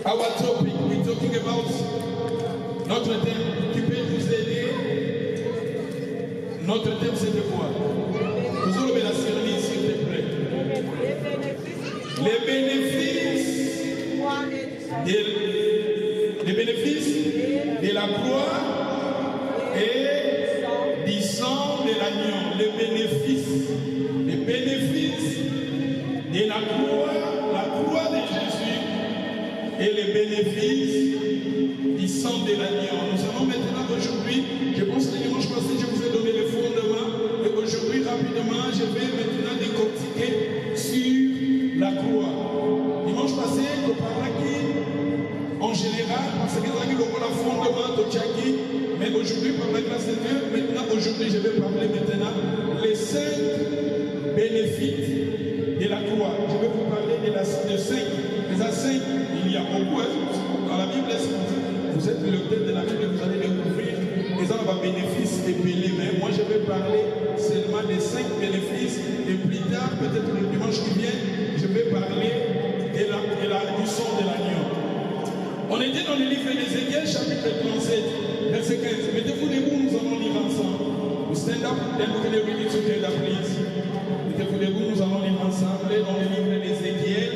Our topic, we're talking about notre thème qui peut vous aider. Notre thème c'est de quoi? Vous ouvrez la service s'il te plaît. Les bénéfices de la croix et du sang de l'agneau. Les bénéfices de la croix de Jésus et les bénéfices du sang de l'agneau. Nous allons maintenant aujourd'hui, je pense que dimanche passé je vous ai donné le fondement et aujourd'hui rapidement je vais maintenant décortiquer sur la croix. Dimanche passé, je parlais en général, parce que c'est le fondement de Tchaki, mais aujourd'hui par la grâce de Dieu, maintenant aujourd'hui je vais parler maintenant les 5 bénéfices de la croix. Je vais vous parler de 5. Les 5, il y a beaucoup. Dans la Bible, vous êtes le tête de la Bible, vous allez découvrir les bénéfices épelés. Mais moi, je vais parler seulement des 5 bénéfices. Et plus tard, peut-être le dimanche qui vient, je vais parler du sang de l'agneau. On était dans le livre d'Ézéchiel, chapitre 37, verset 15. Mettez-vous debout, nous allons lire ensemble. We stand up, then we're going to read it together, please. Mettez-vous debout, nous allons lire ensemble dans le livre d'Ézéchiel,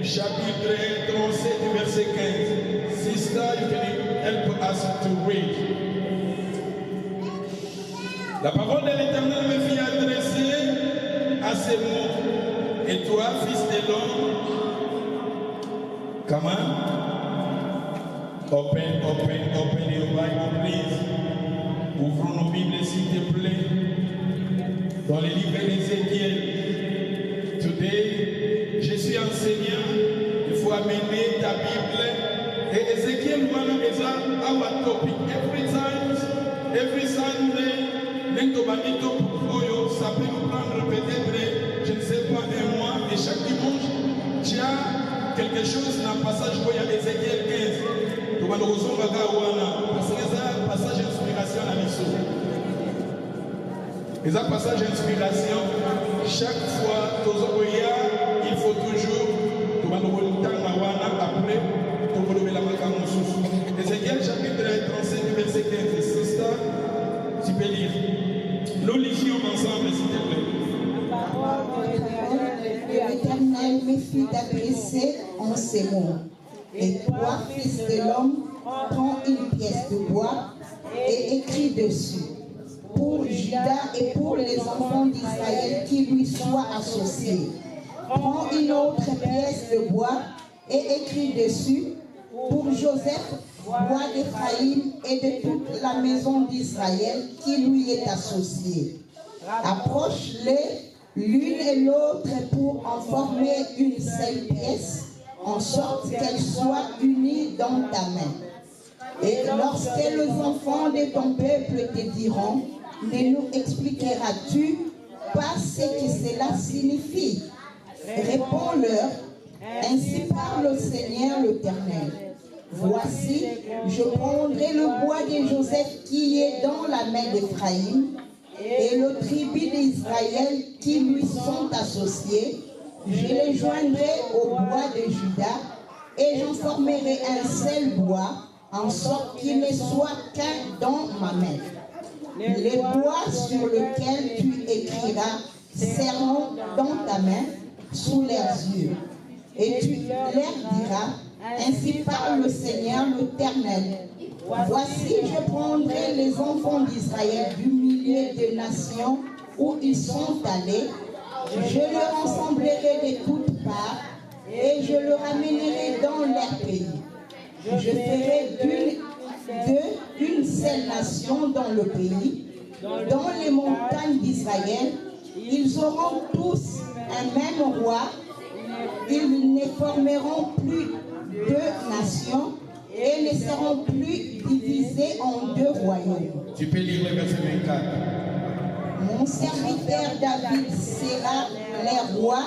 chapitre 37, verset 15. Sister, you can help us to read. La parole de l'Éternel me fit adresser à ces mots. Et toi, fils de l'homme, comment? Open your Bible, please. Ouvrons nos Bibles, s'il te plaît. Dans le livre d'Ézéchiel. Today, je suis enseignant. Il faut amener ta Bible. Et Ézéchiel, one is our topic. Every Sunday, ça peut nous prendre peut-être, je ne sais pas, un mois. Et chaque dimanche, tu as quelque chose dans le passage où il y a Ézéchiel 15. Parce que c'est un passage d'inspiration à l'issue. Et ça, passage d'inspiration, chaque fois, il faut toujours, après, Ézéchiel chapitre 35, verset 15. Sister, tu peux lire. Nous lisions ensemble, s'il te plaît. L'Éternel me fit adresser en ces mots. Et toi, fils de l'homme, prends une pièce de bois et écris dessus. Pour Judas et pour les enfants d'Israël qui lui soient associés. Prends une autre pièce de bois et écris dessus. Pour Joseph, roi d'Éphraïm et de toute la maison d'Israël qui lui est associée. Approche-les l'une et l'autre pour en former une seule pièce, en sorte qu'elles soient unies dans ta main. Et lorsque les enfants de ton peuple te diront, ne nous expliqueras-tu pas ce que cela signifie? Réponds-leur, ainsi parle le Seigneur l'Éternel. Voici, je prendrai le bois de Joseph qui est dans la main d'Éphraïm et le tribu d'Israël qui lui sont associés. Je les joindrai au bois de Juda et j'en formerai un seul bois, en sorte qu'il ne soit qu'un dans ma main. Les bois sur lesquels tu écriras seront dans ta main, sous leurs yeux. Et tu leur diras, ainsi parle le Seigneur l'Éternel. Voici, je prendrai les enfants d'Israël du milieu des nations où ils sont allés. Je les rassemblerai de toutes parts et je les ramènerai dans leur pays. Je ferai d'eux une seule nation dans le pays, dans les montagnes d'Israël. Ils auront tous un même roi. Ils ne formeront plus 2 nations et ne seront plus divisés en 2 royaumes. Tu peux lire le verset 24. Mon serviteur David sera leur roi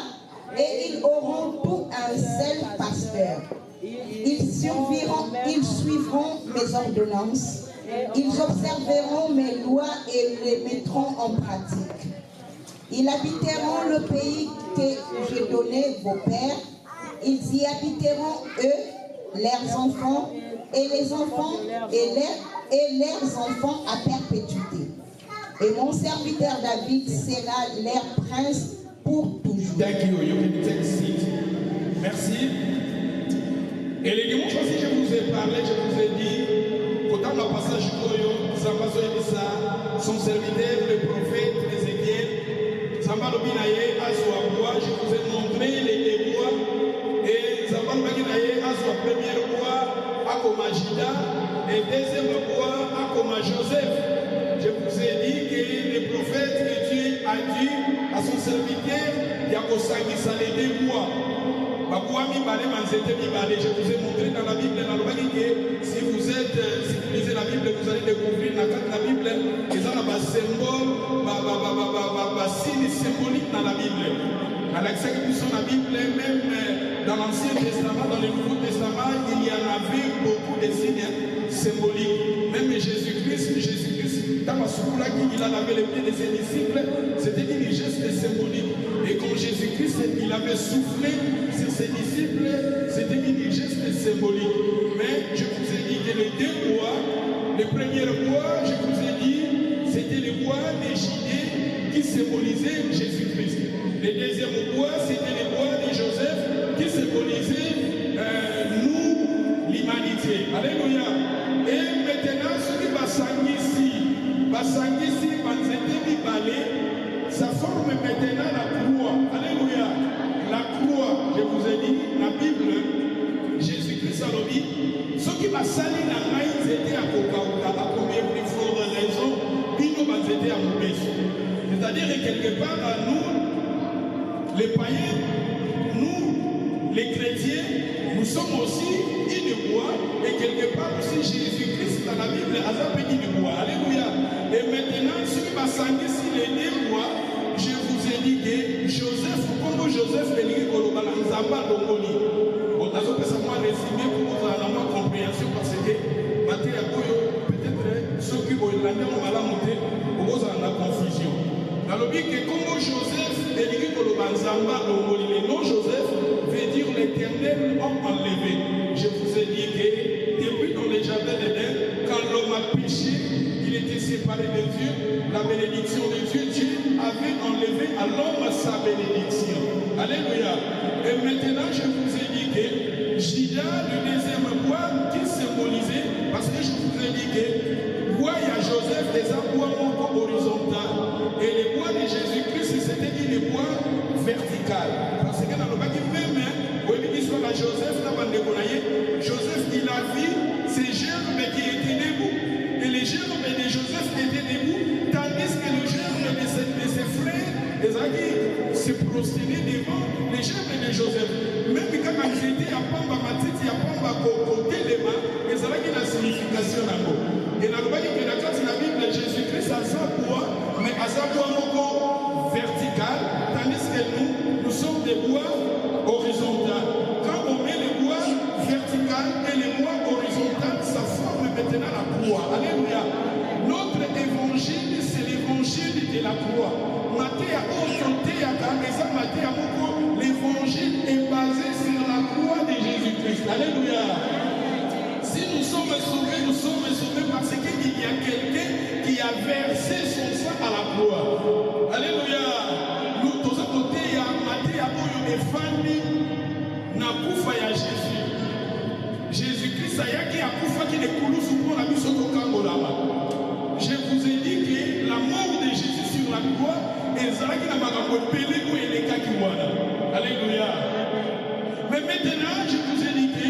et ils auront tout un seul pasteur. Ils suivront mes ordonnances, ils observeront mes lois et les mettront en pratique. Ils habiteront le pays que j'ai donné vos pères, ils y habiteront eux leurs enfants et les enfants et leurs enfants à perpétuité. Et mon serviteur David sera leur prince pour toujours. Thank you. You can take a seat. Merci. Et les dimanches aussi, je vous ai parlé, je vous ai dit, quand on a passage son serviteur, le prophète Ézéchiel, Zamba Lobinaye, Azwa, je vous ai montré les bois, et Zamba Lobinaye, Azwa, première bois, Akoma Jida, et deuxième bois, Akoma Joseph. Je vous ai dit que le prophète que Dieu a dit à son serviteur, Yakosagi, ça les deux bois. Je vous ai montré dans la Bible, que si vous lisez la Bible, vous allez découvrir dans la Bible, qu'ils ont un symbole, un signe symbolique dans la Bible. À l'exécution de la Bible, même dans l'Ancien Testament, dans le Nouveau Testament, il y en avait beaucoup de signes symboliques. Même Jésus-Christ, dans la sourate, il a lavé les pieds de ses disciples, c'était une geste symbolique. Et quand Jésus-Christ, il avait soufflé sur ses disciples, c'était une geste symbolique. Mais je vous ai dit que les deux bois, le premier bois, je vous ai dit, c'était le bois des Judée qui symbolisait Jésus-Christ. Le deuxième bois, c'était le bois de Joseph qui symbolisait nous, l'humanité. Alléluia. Et maintenant, ce qui va s'enguisser, ça forme maintenant la croix. Alléluia. La croix, je vous ai dit, la Bible, Jésus-Christ a dit, ce qui va salir la main, c'était à Kokauka, à combien plus fort raison, Bino va c'était à Moubès. C'est-à-dire que quelque part, à nous, les païens, nous, les chrétiens, nous sommes aussi une bois, et quelque part aussi Jésus-Christ dans la Bible a appelé une bois. Alléluia. Et maintenant, ce qui va s'enguisser les deux bois, je vous ai dit que Joseph, comme Joseph, il est Nzamba Dongoli. On a fait ça moi résumé pour vous avoir la compréhension parce que peut-être ceux qui vont l'année on va la monter pour vous avoir la confusion. Dans le but que comme Joseph, il est Nzamba Dongoli, le nom Joseph veut dire l'éternel homme enlevé. Je vous ai dit que depuis dans les jardins d'Éden, quand l'homme a péché, il était séparé de Dieu, la bénédiction de Dieu, Dieu avait enlevé à l'homme sa bénédiction. Alléluia. Et maintenant, je vous ai dit que Jida, le deuxième bois, qui symbolisait, parce que je vous ai dit que bois, il y a Joseph, des bois horizontal. Et les bois de Jésus-Christ, c'était des bois vertical. Parce que dans le bas qui même, soit la Joseph, Joseph, il a vu ces germes qui étaient debout. Et les germes de Joseph étaient debout, tandis que le germe de ses frères, les amis, se prosternaient devant les germes de Joseph. Même quand ils étaient à Pamba Matiti, à Pamba côté des mains, ils avaient une signification là-bas. Et dans le bas de la classe de la Bible, Jésus-Christ a sa bois, mais à sa bois vertical, tandis que nous sommes des bois horizontaux. Quand on met les bois verticales et les bois horizontales, ça forme maintenant la croix. Alléluia. Notre évangile, c'est l'évangile de la croix. L'évangile est basé sur la croix de Jésus-Christ. Alléluia. Si nous sommes sauvés parce qu'il y a quelqu'un qui a versé son sang à la croix. Alléluia. Nous, tous à côté, il y a Maté, des familles. Nakufa ya Jésus. Jésus-Christ ayaki akufa qui ne kulusu pour la mission de Kangolama. Je vous ai dit que la mort de Jésus sur la croix est zalaki na makambo pelé ko eleka kiwana. Alléluia. Mais maintenant, je vous ai dit que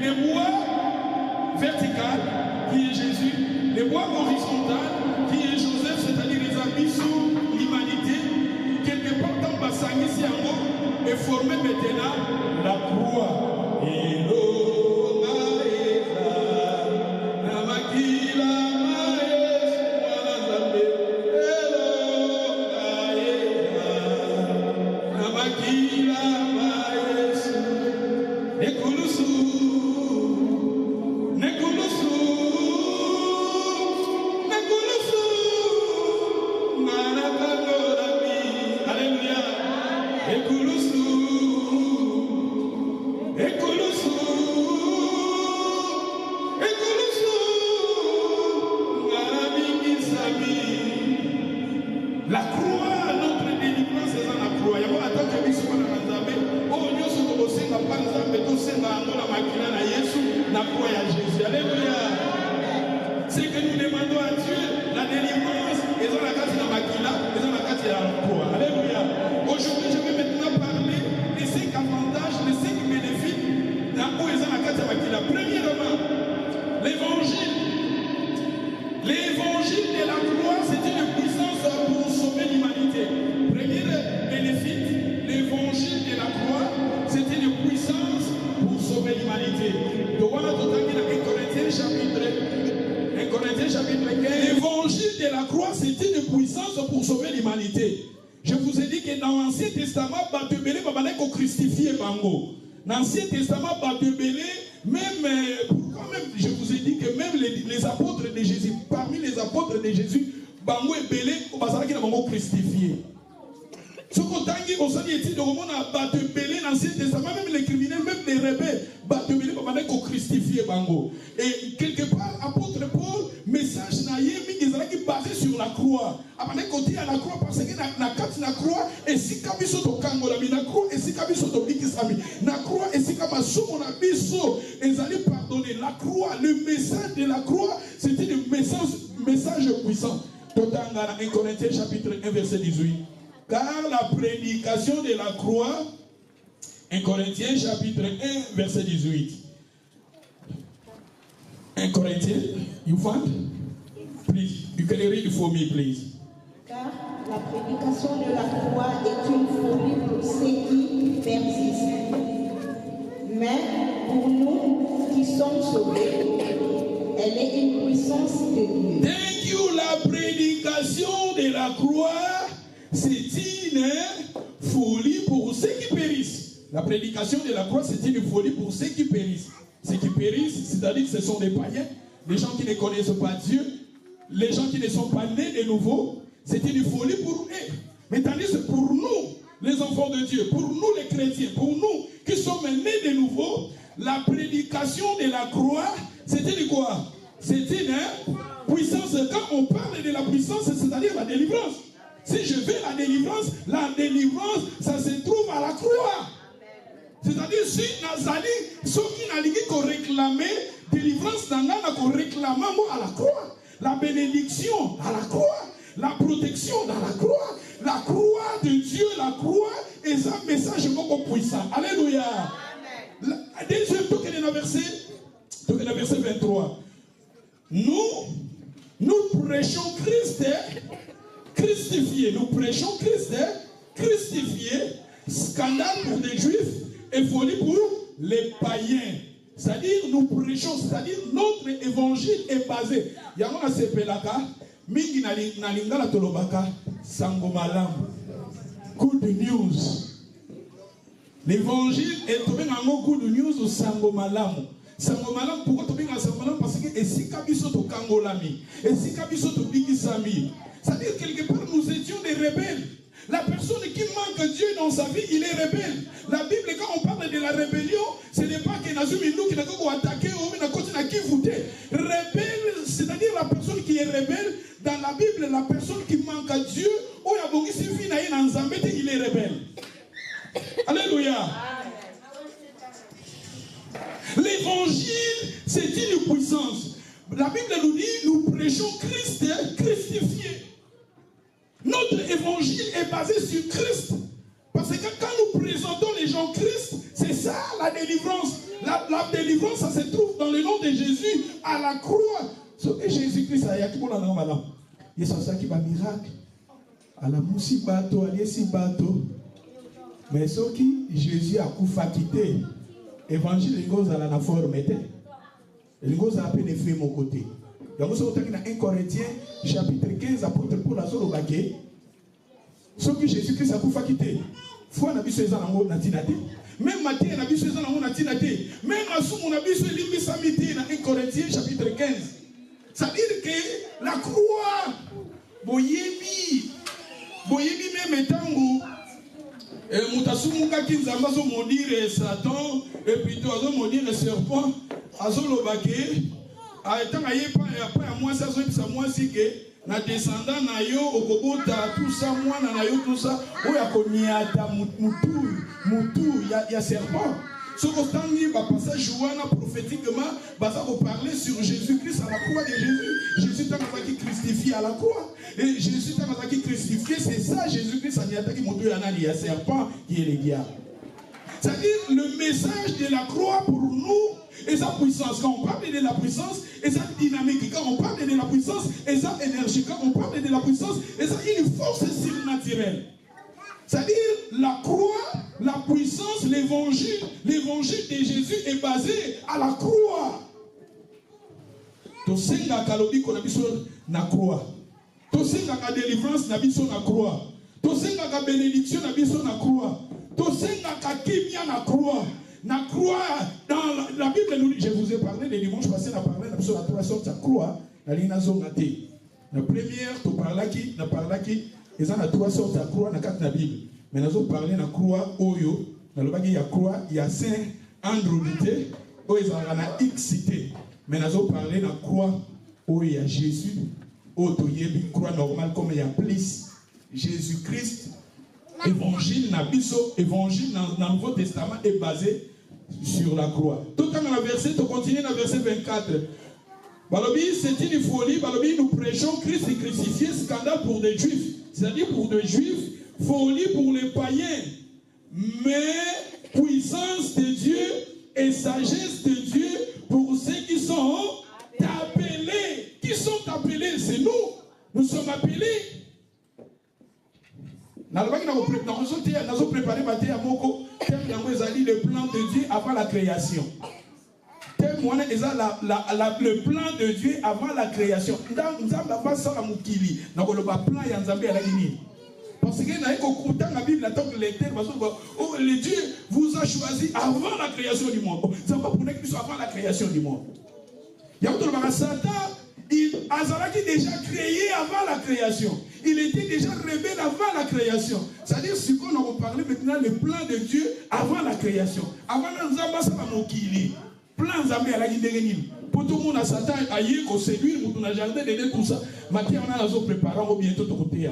les bois vertical qui est Jésus, les bois horizontal qui est Joseph, c'est-à-dire les abysses, l'humanité, quelque part dans Bassangisi en haut, est formé maintenant la croix. la makila na Yesu na croix à Jésus. Alléluia. C'est que nous demandons à Dieu la délivrance. Et dans la carte de la makila, et dans la carte de la croix. Alléluia. Aujourd'hui, je vais maintenant parler des 5 avantages, des 5 bénéfices dans la carte de la makila. Premièrement, l'évangile. L'évangile de la croix, c'est une puissance pour sauver l'humanité. Premier bénéfice, l'évangile de la croix, c'est une puissance pour sauver l'humanité. Donc voilà tout à l'heure 1 Corinthiens chapitre 15. L'évangile de la croix, c'est une puissance pour sauver l'humanité. Je vous ai dit que dans l'Ancien Testament, Batebele Babane ko crucifié Bango. Dans l'Ancien Testament, Batebele, je vous ai dit que même les apôtres de Jésus, parmi les apôtres de Jésus, Bango et Belé, Bazaraki n'a pas crucifié. Ce qu'on t'a dit, on s'est dit, on a battu Belé dans l'Ancien Testament, même les criminels, même les rebelles, battu Belé, on a crucifié Bango. Et quelque part, apôtre Paul, message naïe, qui est basé sur la croix. Après, côté à la croix, parce que la carte la croix, et si Kabiso to Kangolami, la croix, et si Kabiso to Bikisami, la croix, et si Kabaso, mon abisso, et ils allaient pardonner. La croix, le message de la croix, c'était le message puissant. Totanga, 1 Corinthiens chapitre 1, verset 18. Car la prédication de la croix, 1 Corinthiens chapitre 1, verset 18. 1 Corinthiens, you found? Please, you can read it for me, please. Car la prédication de la croix est une folie pour ceux qui persistent. Mais pour nous qui sommes sauvés, elle est une puissance de Dieu. Thank you. La prédication de la croix, c'est une folie pour ceux qui périssent. La prédication de la croix, c'est une folie pour ceux qui périssent. Ceux qui périssent, c'est-à-dire que ce sont des païens, les gens qui ne connaissent pas Dieu, les gens qui ne sont pas nés de nouveau. C'est une folie pour eux. Mais tandis que pour nous, les enfants de Dieu, pour nous les chrétiens, pour nous qui sommes nés de nouveau, la prédication de la croix, c'était quoi? C'est une puissance. Quand on parle de la puissance, c'est-à-dire la délivrance. Si je veux la délivrance, ça se trouve à la croix. C'est-à-dire, si Nazali, ceux qui n'ont pas réclamé délivrance, n'ont réclamé à la croix. La bénédiction à la croix. La protection dans la croix de Dieu, la croix est un message beaucoup puissant. Alléluia. Deuxième token dans le verset 23. Nous prêchons Christ crucifié. Nous prêchons Christ crucifié. Scandale pour les Juifs et folie pour les païens. C'est-à-dire, nous prêchons, c'est-à-dire notre évangile est basé. Yamona sepelaka. Mingi na lingala tolobaka sango malamu. Good news. L'évangile est tombé dans good news au sango malamu. Sango malamu, pourquoi tombé dans sango malamu? Parce que si kabiso to kangolami, et si kabiso to bikisami. C'est-à-dire quelque part nous étions des rebelles. La personne qui manque Dieu dans sa vie, il est rebelle. La Bible, quand on parle de la rébellion, ce n'est pas que Nazumi nous qui n'a pas attaqué ou qui voûté. Rebelle, c'est-à-dire la personne qui est rebelle. Dans la Bible, la personne qui manque à Dieu, il est rebelle. Alléluia. L'évangile, c'est une puissance. La Bible nous dit, nous prêchons Christ crucifié. Notre évangile est basé sur Christ. Parce que quand nous présentons les gens Christ, c'est ça la délivrance. La délivrance, ça se trouve dans le nom de Jésus à la croix. Ce que Jésus-Christ a dit, il y a ça qui va miracle. À la moussi bateau, à l'esi bateau. Mais ce qui Jésus a quitté. Évangile, il goes à la forme. Il goes à peine fait mon côté. Donc, nous sommes dans 1 Corinthiens, chapitre 15, apôtre Paul a solo baquet. Ce que Jésus-Christ a quitté. Foi n'a pas besoin d'amour natinate. Même Matthieu n'a pas besoin d'amour natinate. Même Assou n'a pas besoin d'limiter dans 1 Corinthiens, chapitre 15. C'est-à-dire que la croix, boyebi même tango, Moutasoumuka qui nous a maudire Satan, et plutôt à maudire serpent, à Zolobake, à étant après à moi, ça c'est que na descendant na yo okobota tout ça moi na yo tout ça oya koniata mutu ya serpent. Ce passage prophétiquement, on parler sur Jésus-Christ à la croix de Jésus. Jésus qui crucifié à la croix. Et Jésus qui crucifié, c'est ça, Jésus-Christ, il y a un serpent qui est le diable. C'est-à-dire le message de la croix pour nous et sa puissance. Quand on parle de la puissance et sa dynamique, quand on parle de la puissance et sa énergie, quand on parle de la puissance et sa une force surnaturelle. C'est-à-dire la croix, la puissance, l'évangile de Jésus est basé à la croix. Tosenga kalobi ko na biso na croix. Tosenga ka délivrance na biso na croix. Tosenga ka bénédiction na biso na croix. Tosenga ka kimia na croix. Na croix dans la Bible nous dit, je vous ai parlé le dimanche passé, on a parlé de la trois sortes de croix. La ligne zongate. La première, tu parles qui, ils ont trois sortes de croix dans la Bible. Mais nous avons parlé de la croix Oyo. Dans le il y a croix, il y a Saint Andronicité, où ils ont la X-cité. Mais nous avons parlé de la croix où il y a Jésus, où il y a une croix normale comme il y a plus Jésus-Christ. Évangile évangile dans le Nouveau Testament est basé sur la croix. Tout dans le verset, tu continues dans le verset 24. Balobi, c'est une folie. Balobi, nous prêchons Christ crucifié, scandale pour des Juifs. C'est-à-dire pour des Juifs, folie pour les païens. Mais puissance de Dieu et sagesse de Dieu pour ceux qui sont appelés. Qui sont appelés? C'est nous. Nous sommes appelés. Nous avons préparé le plan de Dieu avant la création. Le plan de Dieu avant la création. Parce que dans la Bible, le Dieu vous a choisi avant la création du monde. Ça ne va pas pour que avant la création du monde. Satan, il a déjà créé avant la création. Il était déjà rebelle avant la création. C'est-à-dire ce qu'on a parlé maintenant, le plan de Dieu avant la création. Avant nous avons plan Zambé à la guinée. Pour tout le monde, Satan a eu qu'on séduire, pour tout le jardin, tout ça. Maintenant, on a les autres préparants bientôt de côté.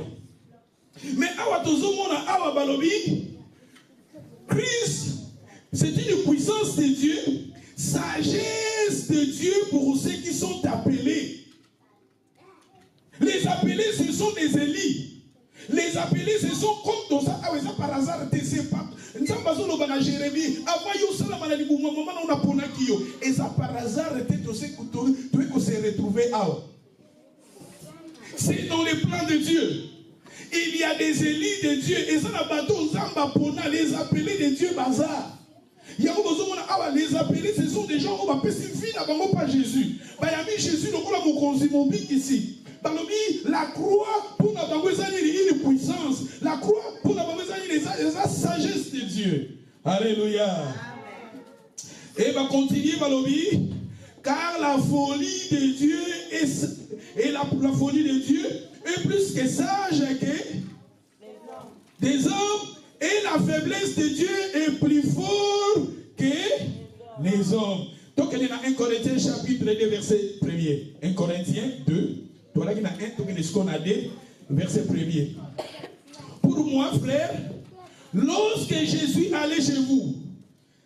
Mais awa tozomona awa balobi, Christ, c'est une puissance de Dieu, sagesse de Dieu pour ceux qui sont appelés. Les appelés, ce sont des élis. Les appelés, ce sont comme dans ça, par hasard, nous avons pas Jérémie. Avant, il y a maladie pour moi, maman, on a ponakio. Et ça, par hasard, tu se retrouver à. C'est dans les plans de Dieu. Il y a des élis de Dieu. Et ça, les appelés de Dieu, bazar. Les appelés, ce sont des gens qui ont fait pas Jésus. Il y a Jésus, mon ici. La croix, pour une puissance. La croix, pour la sagesse de Dieu. Alléluia. Et va continuer, Balobi. Car la folie de Dieu et la folie de Dieu est plus que sage que des hommes, et la faiblesse de Dieu est plus fort que les hommes. Donc il y a 1 Corinthiens chapitre 2 verset 1er. 1 Corinthiens 2. Voilà qu'il y a un verset 1er. Pour moi, frère, lorsque Jésus allait chez vous,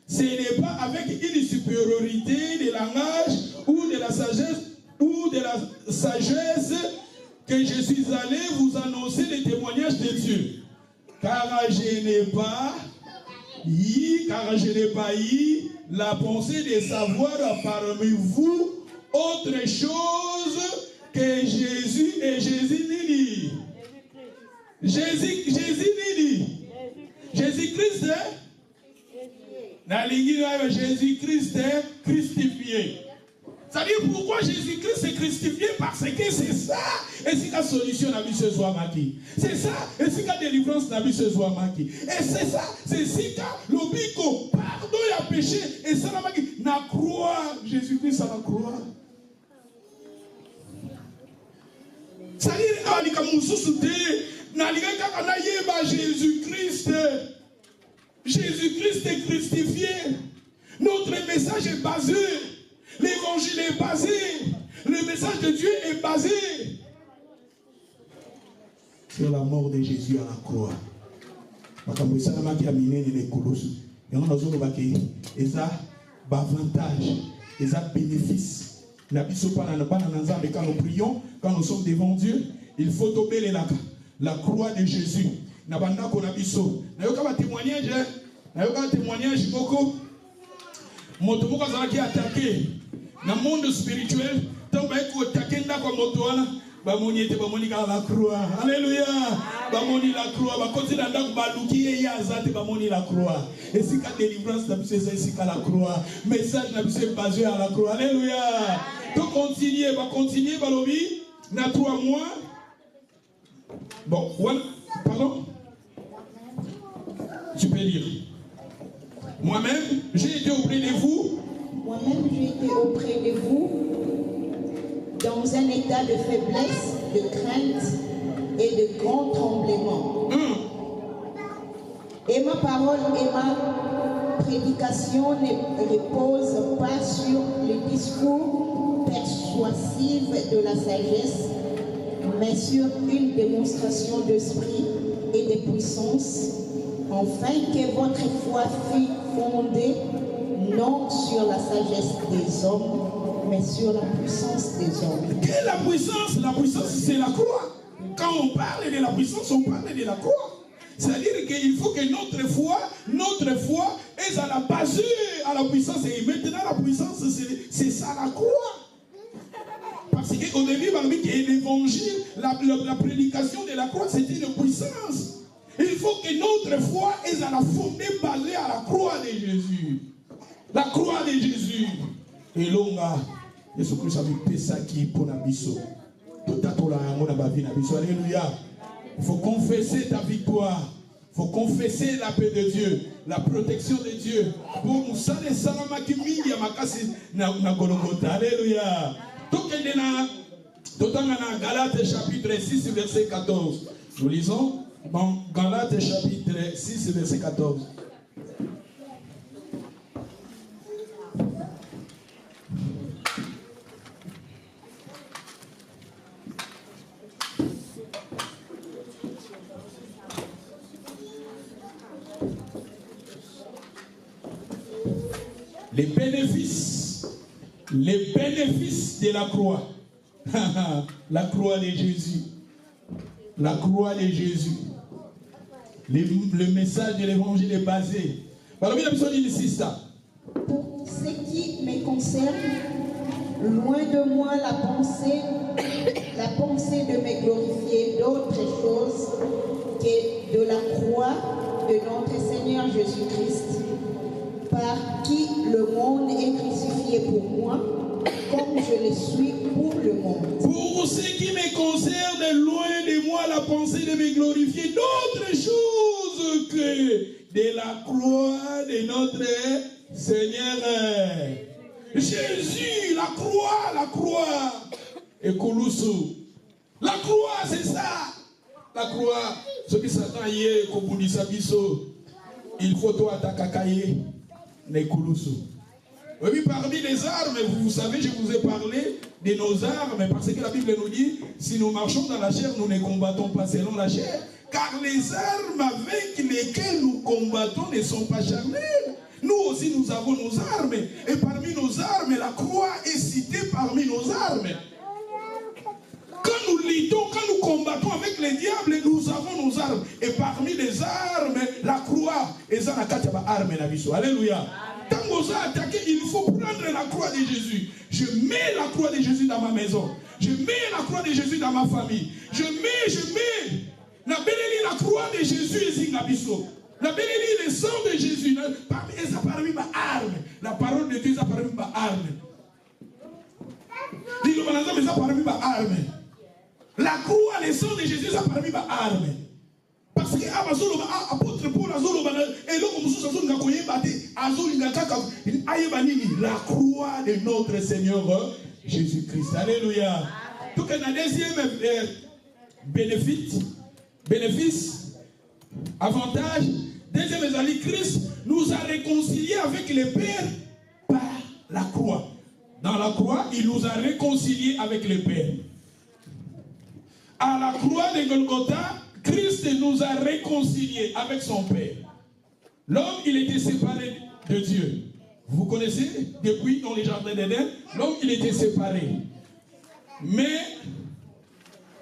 ce n'est pas avec une supériorité de langage ou de la sagesse que je suis allé vous annoncer les témoignages de Dieu. Car je n'ai pas eu la pensée de savoir parmi vous autre chose que Jésus et Jésus Nini. Jésus Nini. Jésus-Christ Jésus-Christ est christifié. C'est-à-dire pourquoi Jésus-Christ est christifié? Parce que c'est ça. Et c'est la solution à vie ce soir, Maki. C'est ça. Et c'est la délivrance à vie ce soir, Maki. Et c'est ça. C'est si le bico, pardon et à péché. Et ça, la Maki, na croix. Jésus-Christ, à la croix. C'est-à-dire, Jésus-Christ. Jésus-Christ est christifié. Notre message est basé. L'évangile est basé. Le message de Dieu est basé sur la mort de Jésus à la croix. Et on a et ça, avantage, et ça, bénéfice. Quand nous prions, quand nous sommes devant Dieu, il faut tomber la croix de Jésus. Nous avons un témoignage. Beaucoup. Moto qui attaqué dans le monde spirituel. Tant que attaqué dans la croix. Alléluia. Bamoni la croix. Bakontina ndak baluki et yazate bamoni la croix. Et si la délivrance n'a plus c'est la croix. Message n'a plus basé à la croix. Alléluia. Donc continuer, va continuer balobi. Na 3 mois. Bon, pardon. Tu peux lire. Moi-même, j'ai été auprès de vous. Moi-même, j'ai été auprès de vous dans un état de faiblesse, de crainte et de grand tremblement. Et ma parole et ma prédication ne reposent pas sur les discours persuasifs de la sagesse, mais sur une démonstration d'esprit et de puissance, afin que votre foi fût fondée non sur la sagesse des hommes, mais sur la puissance des hommes. Quelle est la puissance? La puissance, c'est la croix. Quand on parle de la puissance, on parle de la croix. C'est-à-dire qu'il faut que notre foi est à la base à la puissance. Et maintenant, la puissance, c'est ça la croix. Parce qu'au début, l'évangile, la prédication de la croix, c'était une puissance. Il faut que notre foi est à la fondée basée à la croix de Jésus. La croix de Jésus. Et l'onga, Jésus-Christ a mis pesa qui pour la biso. Tout à tola amona bavi na biso. Alléluia. Il faut confesser ta victoire. Il faut confesser la paix de Dieu, la protection de Dieu. Pour nous saler salama qui mingi amakasi na Golgotha. Alléluia. Donc dans Galates chapitre 6 verset 14. Nous lisons dans Galates chapitre 6 verset 14. Les bénéfices de la croix. La croix de Jésus. La croix de Jésus. Le message de l'évangile est basé. Pour ce qui me concerne, loin de moi la pensée de me glorifier d'autre chose que de la croix de notre Seigneur Jésus-Christ, par qui le monde est crucifié pour moi, comme je le suis pour le monde. Pour ce qui me concerne, loin de moi la pensée de me glorifier d'autre chose que de la croix de notre Seigneur Jésus. La croix. Et Koulousou. La croix, c'est ça. La croix. Ce qui s'attend hier, il faut toi attaquer. Oui, parmi les armes, vous savez, je vous ai parlé de nos armes, parce que la Bible nous dit, si nous marchons dans la chair, nous ne combattons pas selon la chair, car les armes avec lesquelles nous combattons ne sont pas charnelles. Nous aussi, nous avons nos armes, et parmi nos armes, la croix est citée parmi nos armes. Quand nous luttons, quand nous combattons avec les diables, nous avons nos armes. Et parmi les armes, la croix est dans la arme. Alléluia. Quand vous attaqué, il faut prendre la croix de Jésus. Je mets la croix de Jésus dans ma maison. Je mets la croix de Jésus dans ma famille. Je mets. La croix de Jésus est dans biso. La le sang de Jésus. Parmi ma arme. La parole de Dieu est parmi ma arme. La croix, le sang de Jésus, ça parmi ma arme. Parce que apôtre Paul la croix de notre Seigneur Jésus-Christ. Alléluia. Tout un deuxième bénéfice, avantage. Deuxième, Christ nous a réconciliés avec le Père par la croix. Dans la croix, il nous a réconciliés avec le Père. À la croix de Golgotha, Christ nous a réconciliés avec son Père. L'homme, il était séparé de Dieu. Vous connaissez, depuis dans les jardins d'Éden, l'homme, il était séparé. Mais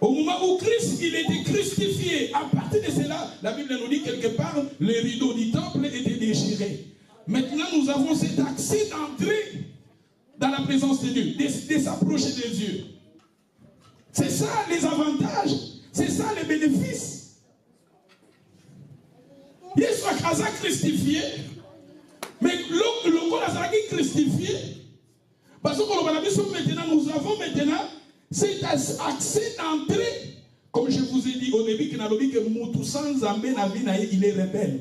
au moment où Christ, il était crucifié, à partir de cela, la Bible nous dit quelque part, les rideaux du temple étaient déchirés. Maintenant, nous avons cet accès d'entrer dans la présence de Dieu, de s'approcher de Dieu. C'est ça les avantages, c'est ça les bénéfices. Yesu a christifié, mais le corps a christifié. Parce que maintenant, nous avons maintenant cet accès d'entrée. Comme je vous ai dit au début, que Moutou sans Zambé il est rebelle.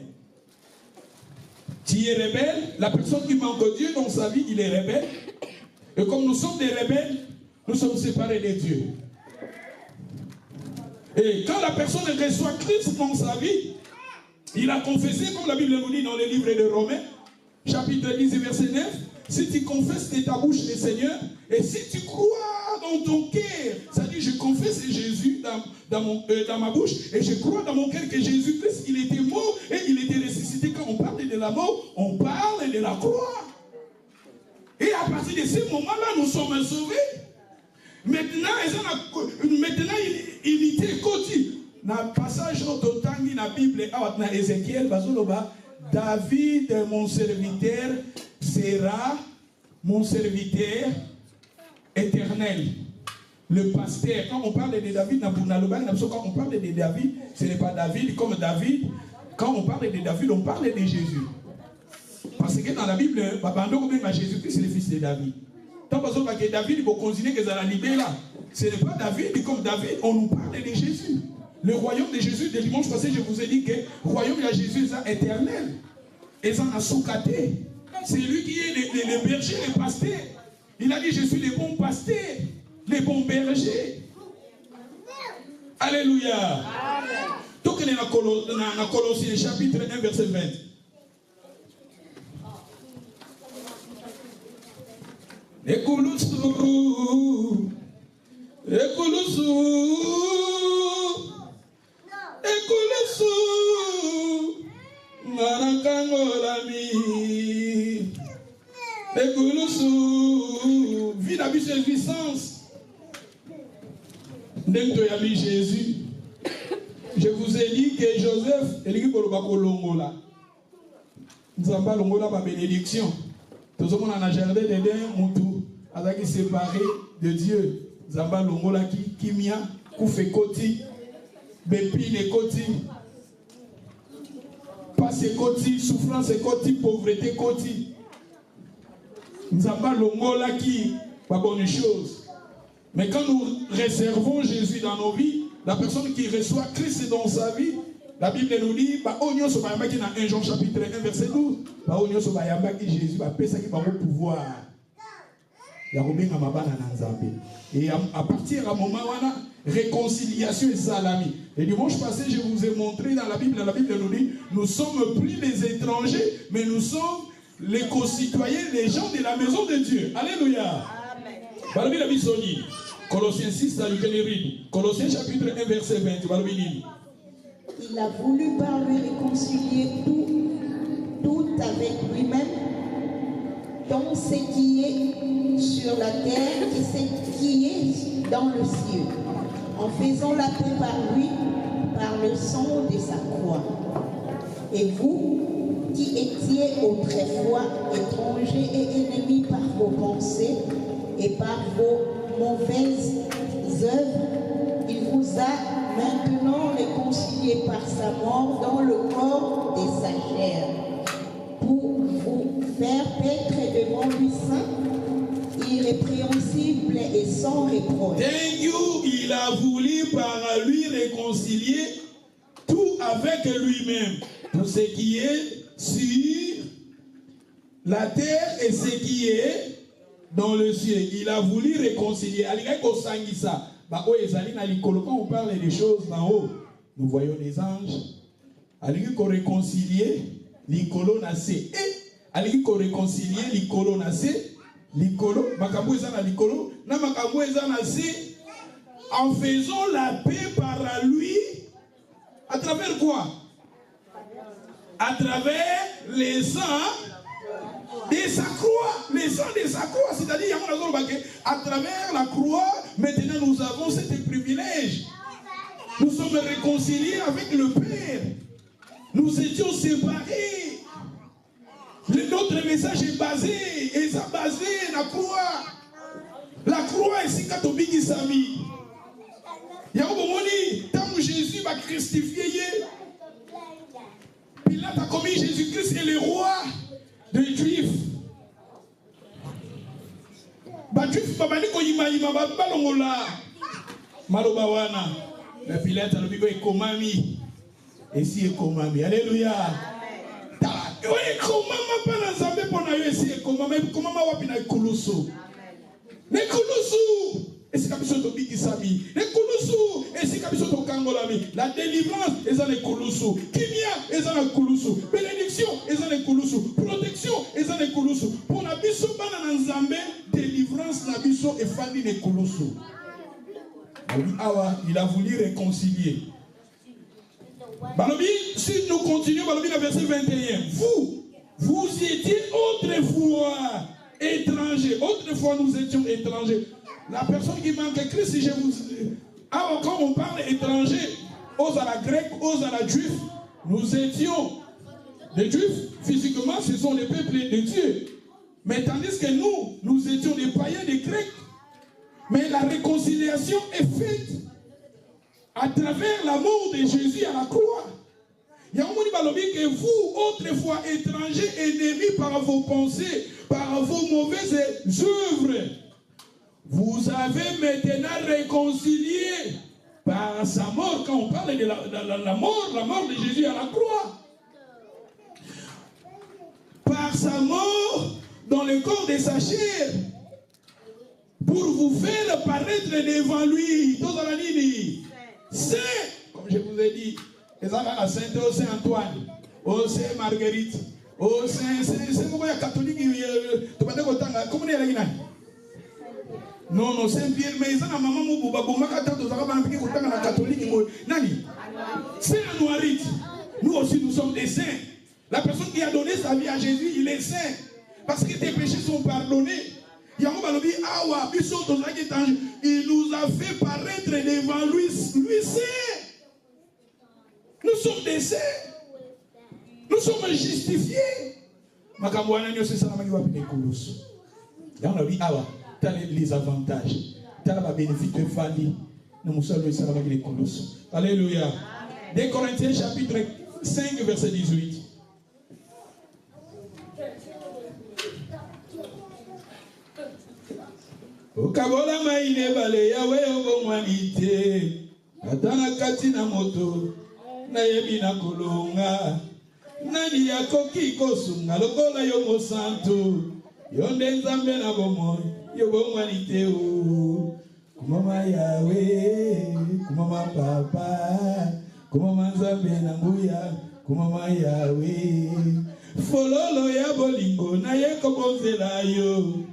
Tu es rebelle, la personne qui manque Dieu dans sa vie, il est rebelle. Et comme nous sommes des rebelles, nous sommes séparés de Dieu. Et quand la personne reçoit Christ dans sa vie, il a confessé, comme la Bible nous dit dans le livre de Romains, chapitre 10, verset 9, si tu confesses de ta bouche le Seigneur, et si tu crois dans ton cœur, c'est-à-dire je confesse Jésus dans ma bouche, et je crois dans mon cœur que Jésus-Christ, il était mort et il était ressuscité. Quand on parle de la mort, on parle de la croix. Et à partir de ce moment-là, nous sommes sauvés. Maintenant, il était côté. Dans le passage de la Bible, dans Ézéchiel, David, mon serviteur, sera mon serviteur éternel. Le pasteur, quand on parle de David, quand on parle de David, ce n'est pas David comme David. Quand on parle de David, on parle de Jésus. Parce que dans la Bible, Jésus-Christ, c'est le fils de David. Tant que David, il faut considérer que c'est la liberté là. Ce n'est pas David, comme David, on nous parle de Jésus. Le royaume de Jésus, le dimanche passé, je vous ai dit que le royaume de Jésus est éternel. Et ça a soukaté. C'est lui qui est le berger, le pasteur. Il a dit, je suis le bon pasteur, le bon berger. Alléluia. Donc, on est dans Colossiens chapitre 1, verset 20. Ekulusu, ekulusu, ekulusu, marakangolami, ekulusu, vie la puissance. Dentro ya vie Jésus. Je vous ai dit que Joseph, il dit que longola. Nous avons longola par bénédiction. Tout le monde a un jardin d'Éden, Moutou, avec séparé de Dieu. Zamba longola kimia, koufe koti, bépine koti, passe koti, souffrance koti, pauvreté koti. Zamba longola qui, pas bonne chose. Mais quand nous réservons Jésus dans nos vies, la personne qui reçoit Christ dans sa vie, la Bible nous dit, dans 1 Jean chapitre 1 verset 12, Jésus va payer ça qui va au pouvoir. Et à partir d'un moment, réconciliation et salami. Et dimanche passé, je vous ai montré dans la Bible nous dit, nous sommes plus les étrangers, mais nous sommes les concitoyens, les gens de la maison de Dieu. Alléluia. Amen. Colossiens 6, Colossiens chapitre 1 verset 20. Il a voulu par lui réconcilier tout avec lui-même, dans ce qui est sur la terre et ce qui est dans le ciel, en faisant la paix par lui, par le sang de sa croix. Et vous, qui étiez autrefois étrangers et ennemis par vos pensées et par vos mauvaises œuvres, il vous a maintenant réconcilié par sa mort dans le corps de sa chair, pour vous faire paître devant lui saint, irrépréhensible et sans reproche. Thank you. Il a voulu par lui réconcilier tout avec lui-même, tout ce qui est sur la terre et ce qui est dans le ciel. Il a voulu réconcilier. Quand on parle des choses d'en haut, nous voyons les anges. Alors qu'on réconcilie l'icolo nacé. Alors qu'on réconcilie l'icolo nacé. L'icolo, makambo ezana l'icolo, na makambo ezana nacé. En faisant la paix par lui, à travers quoi? à travers les sangs de sa croix. Les sangs de sa croix, c'est-à-dire à travers la croix, maintenant nous avons ce privilège. Nous sommes réconciliés avec le Père. Nous étions séparés. Notre message est basé, et ça basé la croix. La croix est si catholique Sami. Il y a un moment tant que Jésus va crucifier, Pilate a commis Jésus-Christ est le roi des Juifs. Les Juifs babani ko yima balongola maloba wana. Le Pilate a dit que komami et si est komami. Alléluia. Oui, komama pas dans Zambé pour naïe si est komama wapi na kulusu. Ne kulusu. Et c'est comme ça que tu sami. Les kulusu. Et c'est comme ça que tu kangolami. La délivrance est dans les kulusu. Kimia est dans les kulusu. Bénédiction est dans les kulusu. Protection est dans les kulusu. Pour la biso banana nzambe, délivrance la biso est fandi les kulusu. Il a voulu réconcilier. Balobi, si nous continuons, Balobi, le verset 21. Vous étiez autrefois étrangers. Autrefois, nous étions étrangers. La personne qui manque Christ, si je vous. Alors, quand on parle étranger, aux à la grecque, aux à la juif, nous étions des juifs, physiquement, ce sont les peuples de Dieu. Mais tandis que nous étions des païens, des grecs. Mais la réconciliation est faite à travers la mort de Jésus à la croix. Il y a un moment que vous, autrefois étrangers, ennemis par vos pensées, par vos mauvaises œuvres, vous avez maintenant réconcilié par sa mort. Quand on parle de la mort de Jésus à la croix. Par sa mort dans le corps de sa chair. Pour vous faire paraître devant lui. C'est, comme je vous ai dit, les Saint Saint-Antoine, au Saint Marguerite, au Saint catholique, comment on est là? Non, Saint-Pierre, mais ils ont un maman qui est catholique. C'est un noirite. Nous aussi, nous sommes des saints. La personne qui a donné sa vie à Jésus, il est saint. Parce que tes péchés sont pardonnés. Il nous a fait paraître devant lui saint. Nous sommes des saints. Nous sommes justifiés. Les avantages. Alléluia. 2 Corinthiens chapitre 5 verset 18. Okabola maine bale yawe obomwanite atana kati na moto na yebi na kolonga nani yakoki kosunga lokola yo mosantu yonde nzambe na bomoi yo bomwanite o kumama yawe kumama papa kumama nzambe na nguya kumama yawe fololo ya bolingo na ye kobonzela yo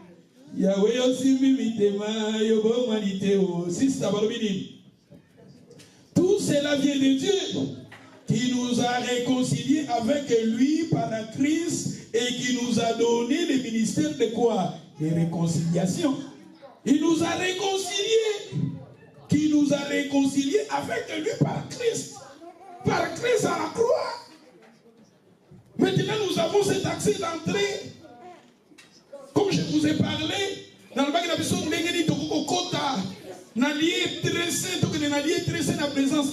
Yahweh aussi mitema yobo manite o sista balobini. Tout cela vient de Dieu qui nous a réconciliés avec lui par la Christ et qui nous a donné le ministère de quoi? De réconciliation. Il nous a réconciliés. Qui nous a réconciliés avec lui par Christ. Par Christ à la croix. Maintenant nous avons cet accès d'entrée. Comme je vous ai parlé, dans le bac de la personne, la présence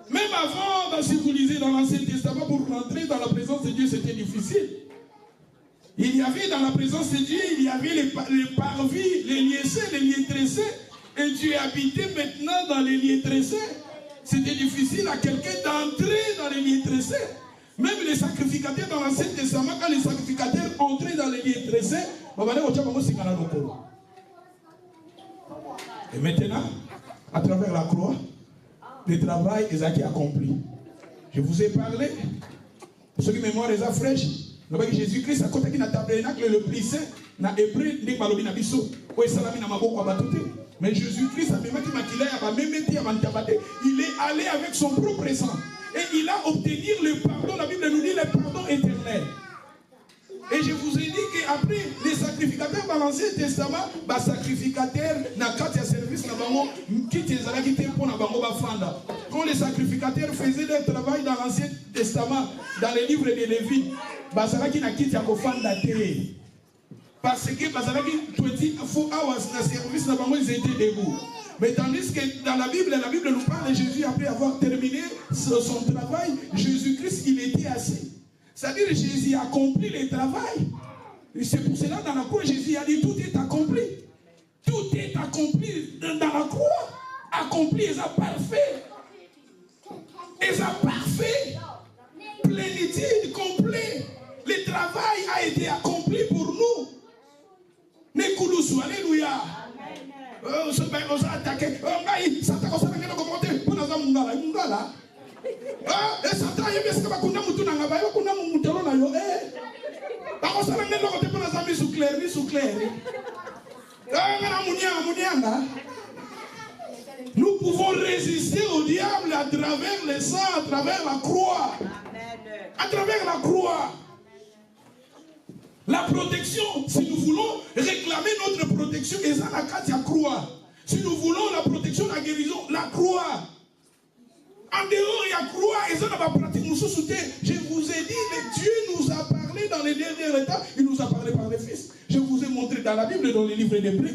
même avant de circuler dans l'Ancien Testament, pour rentrer dans la présence de Dieu, c'était difficile. Il y avait dans la présence de Dieu, il y avait les parvis, les liessés, les liens tressés. Et Dieu habitait maintenant dans les liens tressés. C'était difficile à quelqu'un d'entrer dans les liens tressés. Même les sacrificateurs dans l'Ancien Testament, quand les sacrificateurs entraient dans les liens tressés, et maintenant, à travers la croix, le travail est accompli. Je vous ai parlé, pour ceux qui mémoire les fraîches, Jésus-Christ a contacté le tabernacle le plus saint, mais Jésus-Christ a même il est allé avec son propre sang. et il a obtenu le pardon. La Bible nous dit le pardon éternel. Et je vous ai dit qu'après, les sacrificateurs dans l'Ancien Testament, les sacrificateurs, quand il y a service, quand les sacrificateurs faisaient leur travail dans l'Ancien Testament, dans les livres des Lévites, parce que ils étaient debout. Mais tandis que dans la Bible nous parle de Jésus après avoir terminé son travail, Jésus-Christ, il était assis. C'est-à-dire que Jésus a accompli le travail. C'est pour cela dans la croix, Jésus a dit tout est accompli. Tout est accompli dans la croix. Accompli, et ça parfait. Et ça parfait. Plénitude complète. Le travail a été accompli pour nous. Nekulusu, alléluia. On s'est attaqué. Nous pouvons résister au diable à travers le sang, à travers la croix. À travers la croix. La protection, si nous voulons réclamer notre protection, et ça la carte à croix. Si nous voulons la protection, la guérison, la croix. En dehors, il y a croix, et ça n'a pas pratique. Je vous ai dit que Dieu nous a parlé dans les derniers temps, il nous a parlé par les fils. Je vous ai montré dans la Bible, dans les livres d'Hébreux,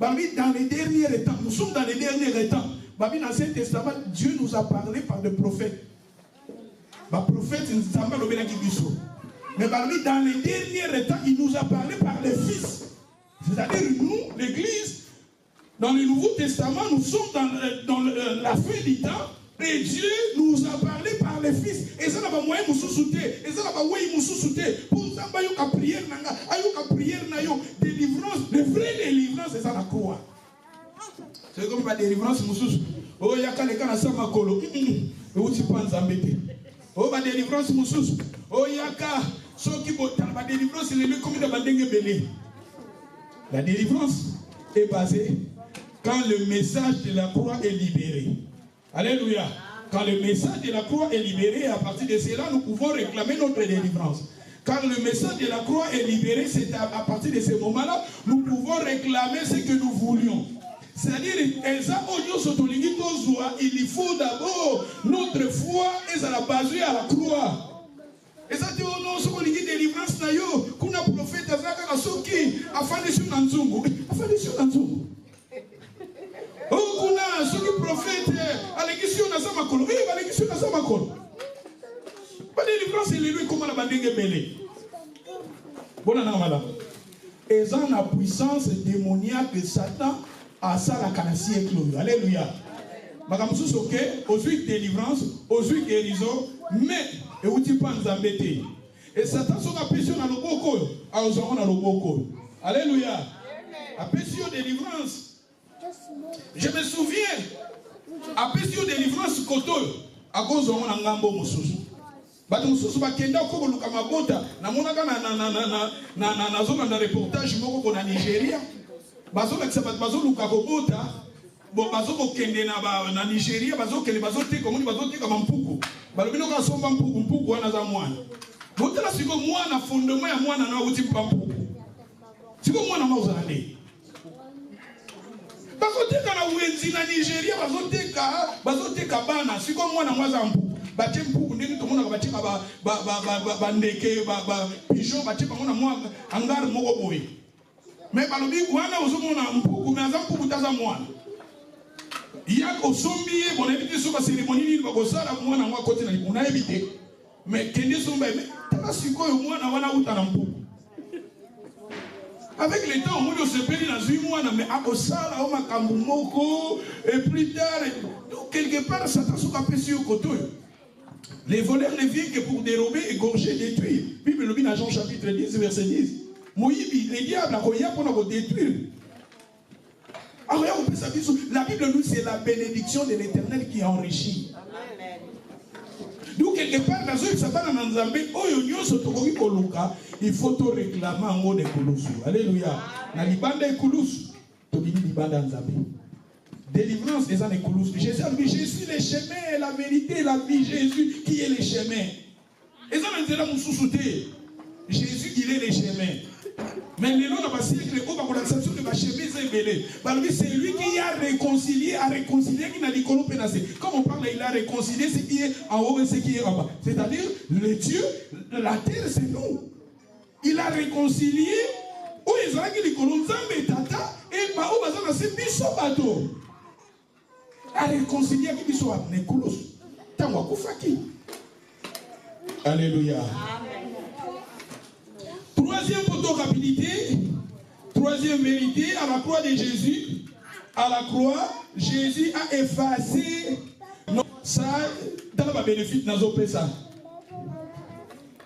dans les derniers temps, nous sommes dans les derniers temps. Dans l'Ancien Testament, Dieu nous a parlé par des prophètes. Les prophètes, nous a parlé par les fils. Mais dans les derniers temps, il nous a parlé par les fils. C'est-à-dire, nous, l'Église, dans le Nouveau Testament, nous sommes dans la fin du temps. Et Dieu nous a parlé par les fils. Et ça n'a pas moyen de nous soutenir. Et ça n'a pas moyen de nous soutenir. Pour ça, il y a une prière, délivrance. La vraie délivrance, c'est ça la croix. C'est comme la délivrance, oh, il y a quelqu'un qui a sama kolo. Et où tu penses en bébé? Oh, la délivrance, oh, il y a ceux qui vont la délivrance, c'est le comme de belé. La délivrance est basée quand le message de la croix est libéré. Alléluia. Quand le message de la croix est libéré, à partir de cela, nous pouvons réclamer notre délivrance. Quand le message de la croix est libéré, c'est à partir de ce moment-là, nous pouvons réclamer ce que nous voulions. C'est-à-dire, il faut d'abord notre foi et à la base à la croix. Et ça, tu as ce qu'on dit délivrance, qu'on a prophète, a soki, a fait des nanzungu. Oh, kuna ceux qui prophètent à l'église na sama kolo. Oui, à l'église na sama kolo. Pas de délivrance, il est lui comme la bandingue belé. Bon an madame. Et ça la puissance démoniaque de Satan à ça la canassie éclose. Alléluia. Madame sous OK, aux huit délivrance, aux huit guérison, mais et où tu penses embêter. Et Satan son appétion dans le boko, à aux hommes dans le boko. Alléluia. Appétion délivrance. Je me souviens, après sur délivrance koto, à cause de mon angambo mususu. Batu mususu bakenda ko luka mabota, na monaka na zona na reportage moko ko na Nigeria. Bazo ka sabat bazo luka kobota, bo bazo ko kende na Nigeria, bazo kende bazo te ko moni bazo te ka mampuku. Balobino ka somba mpuku wana za mwana. Botela siko mwana fondement ya mwana na uti pampuku. Siko mwana mauzane. Bazoteka na uwenzi na Nigeria, bazoteka bana siko mwana mwaza mpuku bache mpuku ndeni to mona bache ba ndeke ba pigeon bache ba mona mwa angar moko boy mais balobi wana ozomona mpuku mais aza mpuku taza mwana yako sombiye bona ebiti so ba cérémonie ni ba kosala mwana mwa kote na libuna ebite mais kende somba mais tala siko yo mwana wana uta na mpuku. Avec le temps, on se perd dans 8 mois, mais à Osala, on m'a Kambumoko, et plus tard, donc quelque part, Satan se capé sur le côté. Les voleurs ne viennent que pour dérober, égorger, détruire. Bible le dit dans Jean chapitre 10, verset 10. Moïbi, les diables, pour détruire. La Bible nous, c'est la bénédiction de l'Éternel qui enrichit. Donc, quelque part, dans ce Satan a Nzambé, il faut te réclamer en haut de Koulousou. Alléluia. Dans les bandes de Koulousou, tu dis les bandes Nzambé. Délivrance, les années coulouses. Jésus a dit, je suis le chemin, la vérité, la vie. Jésus qui est le chemin. Et ça, nous disons, Jésus, il est le chemin. Mais les noms de siècle, pour l'acception de ma chemin, c'est lui qui a réconcilié, qui n'a dit qu'on peut passer. Comme on parle, il a réconcilié ce qui est en haut et ce qui est en bas. C'est-à-dire, le Dieu, la terre, c'est nous. Il a réconcilié, où ils ont dit que tata et Mao Bazana, c'est biso bateau. A réconcilié avec biso à Nekoulos. Tango Koufaki. Alléluia. Troisième photographialité, troisième vérité, à la croix de Jésus, à la croix, Jésus a effacé ça, dans le bénéfice,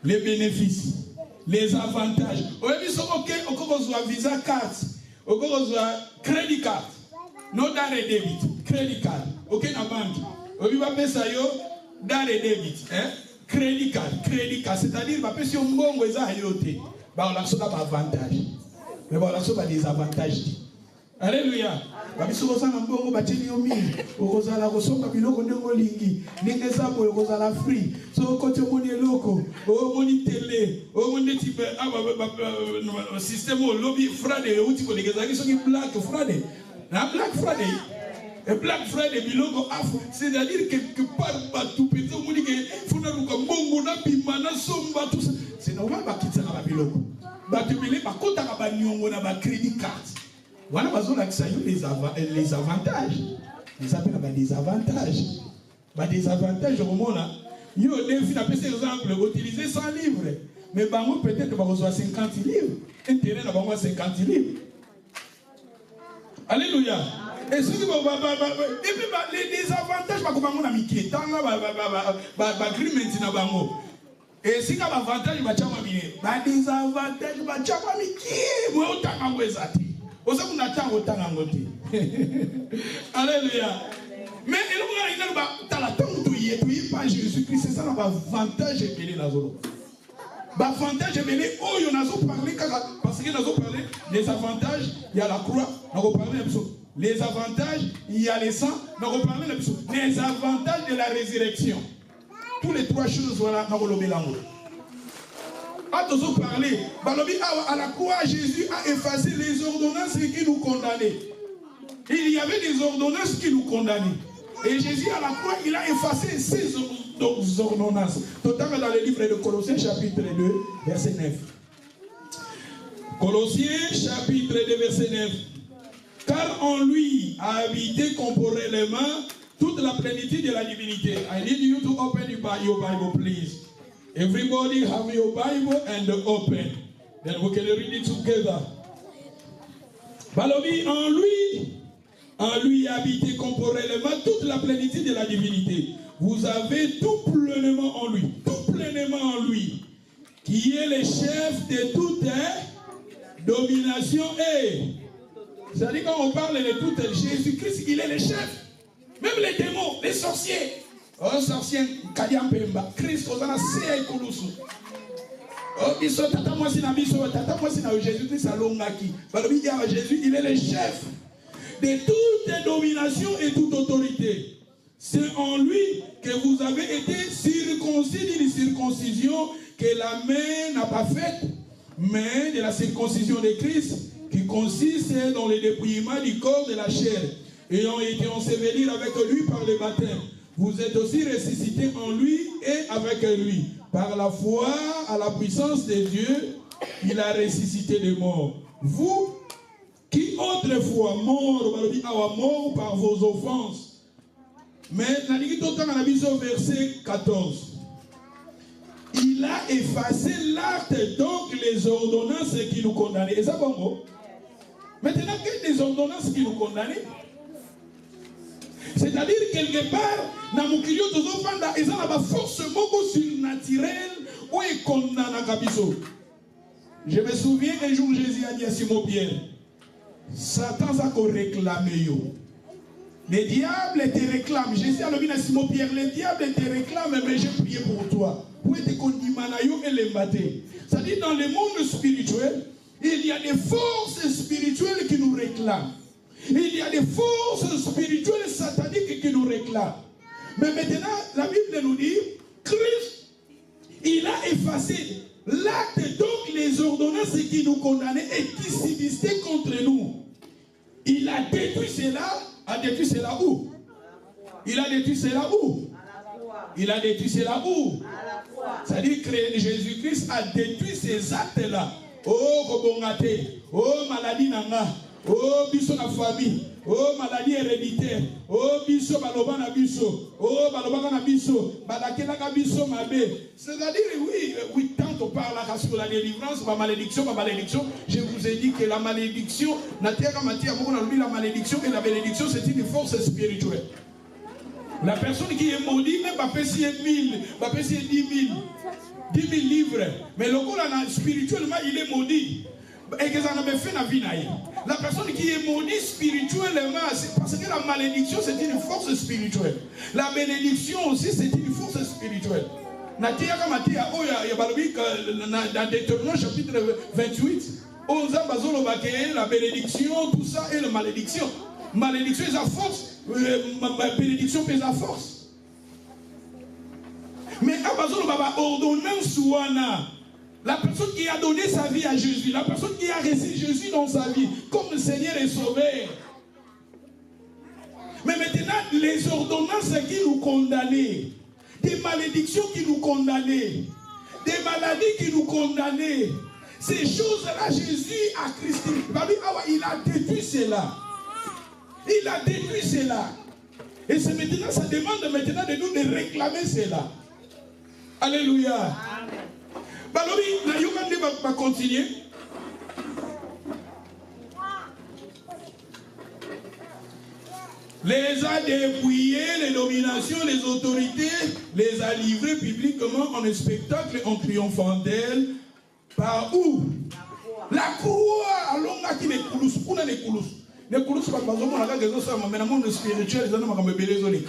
les bénéfices, les avantages. On a dit ok, visa card, crédit card, non dans les débits, crédit card, ok, na banque. On va payer ça dans les débits, crédit card, c'est-à-dire, on va payer si on bon, on va ayoter. On a des avantages. Mais on a des avantages. Alléluia. Si on a un bon bâtiment, on a la ressource, on a la free. Si on a un loco, on a une télé, on a un système lobby Friday, on a Black Friday. Black Friday. Et Black Friday, c'est-à-dire quelque part, tout petit, on dit que c'est normal de la biloko. Les avantages. Ils appellent des avantages. Des avantages au moment là. Il y a des exemples, utiliser 100 livres. Mais peut-être que vous avez 50 livres. Intérêt à 50 livres. Alléluia. Et ceux qui vont les avantages, et si vous avez des avantages, vous avez des avantages. Alléluia. Mais il y a Jésus-Christ, c'est ça l'avantage de la zone. L'avantage de on a parlé parce qu'il a parlé des avantages, il y a la croix, on a parlé les avantages, il y a les sangs, on a parlé des avantages de la résurrection. Tous les trois choses, voilà, dans le mélange. À parler, à la croix, Jésus a effacé les ordonnances qui nous condamnaient. Il y avait des ordonnances qui nous condamnaient. Et Jésus, à la croix, il a effacé ces ordonnances. Totalement dans le livre de Colossiens, chapitre 2, verset 9. Colossiens, chapitre 2, verset 9. Car en lui a habité corporellement toute la plénitude de la divinité. I need you to open your Bible, please. Everybody have your Bible and open. Then we can read it together. Balobi, en lui habité corporellement toute la plénitude de la divinité. Vous avez tout pleinement en lui, qui est le chef de toute domination et. C'est-à-dire quand on parle de tout Jésus-Christ, il est le chef. Même les démons, les sorciers. Oh, sorcier, Kadiampemba, Christ, on a assez Koulousou. Oh, Jésus-Christ, Jésus, il est le chef de toute domination et toute autorité. C'est en lui que vous avez été circoncis d'une circoncision que la main n'a pas faite, mais de la circoncision de Christ qui consiste dans le dépouillement du corps de la chair, ayant été ensevelis avec lui par le baptême. Vous êtes aussi ressuscités en lui et avec lui. Par la foi à la puissance de Dieu, il a ressuscité les morts. Vous qui autrefois morts par vos offenses. Mais verset 14. Il a effacé l'acte, donc les ordonnances qui nous condamnaient. Et ça, bon, maintenant, quelles des ordonnances qui nous condamnaient? C'est-à-dire, quelque part, dans mon client, ils ont la force beaucoup surnaturelle où ils condamnent à Kabiso. Je me souviens un jour, Jésus a dit à Simon-Pierre, Satan ça qu'on réclame. Le diable te réclame. Jésus a dit à Simon-Pierre, le diable te réclame, mais j'ai prié pour toi. Pour être condamné et les battre. C'est-à-dire, dans le monde spirituel, il y a des forces spirituelles qui nous réclament. Il y a des forces spirituelles sataniques qui nous réclament. Mais maintenant, la Bible nous dit, Christ, il a effacé l'acte, donc les ordonnances qui nous condamnaient et qui subsistaient contre nous. Il a détruit cela. A détruit cela où? Il a détruit cela où? Il a détruit cela où? C'est-à-dire que Jésus-Christ a détruit ces actes-là. Oh, Kobongate, oh, maladie nanga, oh, biso na famille, oh, maladie héréditaire, oh, biso baloba na biso, oh, baloba na biso, balakela ka biso mabe. C'est-à-dire, oui, tant on parle là sur la délivrance, ma malédiction, je vous ai dit que la malédiction, la malédiction et la bénédiction, c'est une force spirituelle. La personne qui est maudite, même pas payer 1000, pas payer 10 000 livres. Mais le corps spirituellement, il est maudit. Et que ça n'a pas fait la vie. La personne qui est maudite spirituellement, c'est parce que la malédiction, c'est une force spirituelle. La bénédiction aussi, c'est une force spirituelle. Dans Deutéronome chapitre 28, on a la bénédiction, tout ça, et la malédiction. Malédiction est la force. Bénédiction est la force. Mais Amazon va ordonnance la personne qui a donné sa vie à Jésus, la personne qui a reçu Jésus dans sa vie comme Seigneur et Sauveur. Mais maintenant, les ordonnances qui nous condamnaient, des malédictions qui nous condamnaient, des maladies qui nous condamnaient, ces choses-là, Jésus a Christ. Il a détruit cela. Il a détruit cela. Et c'est maintenant, ça demande maintenant de nous de réclamer cela. Alléluia. Amen. Balobi, va continuer. Les a dépouillés, les dominations, les autorités, les a livrés publiquement en un spectacle en triomphant d'elle. Par où? La croix. Alonga qui n'est coulous. Pour les coulous. Les coulous, c'est pas parce qu'on a quelque chose, mais dans le monde spirituel, ils ont un bébé les olis.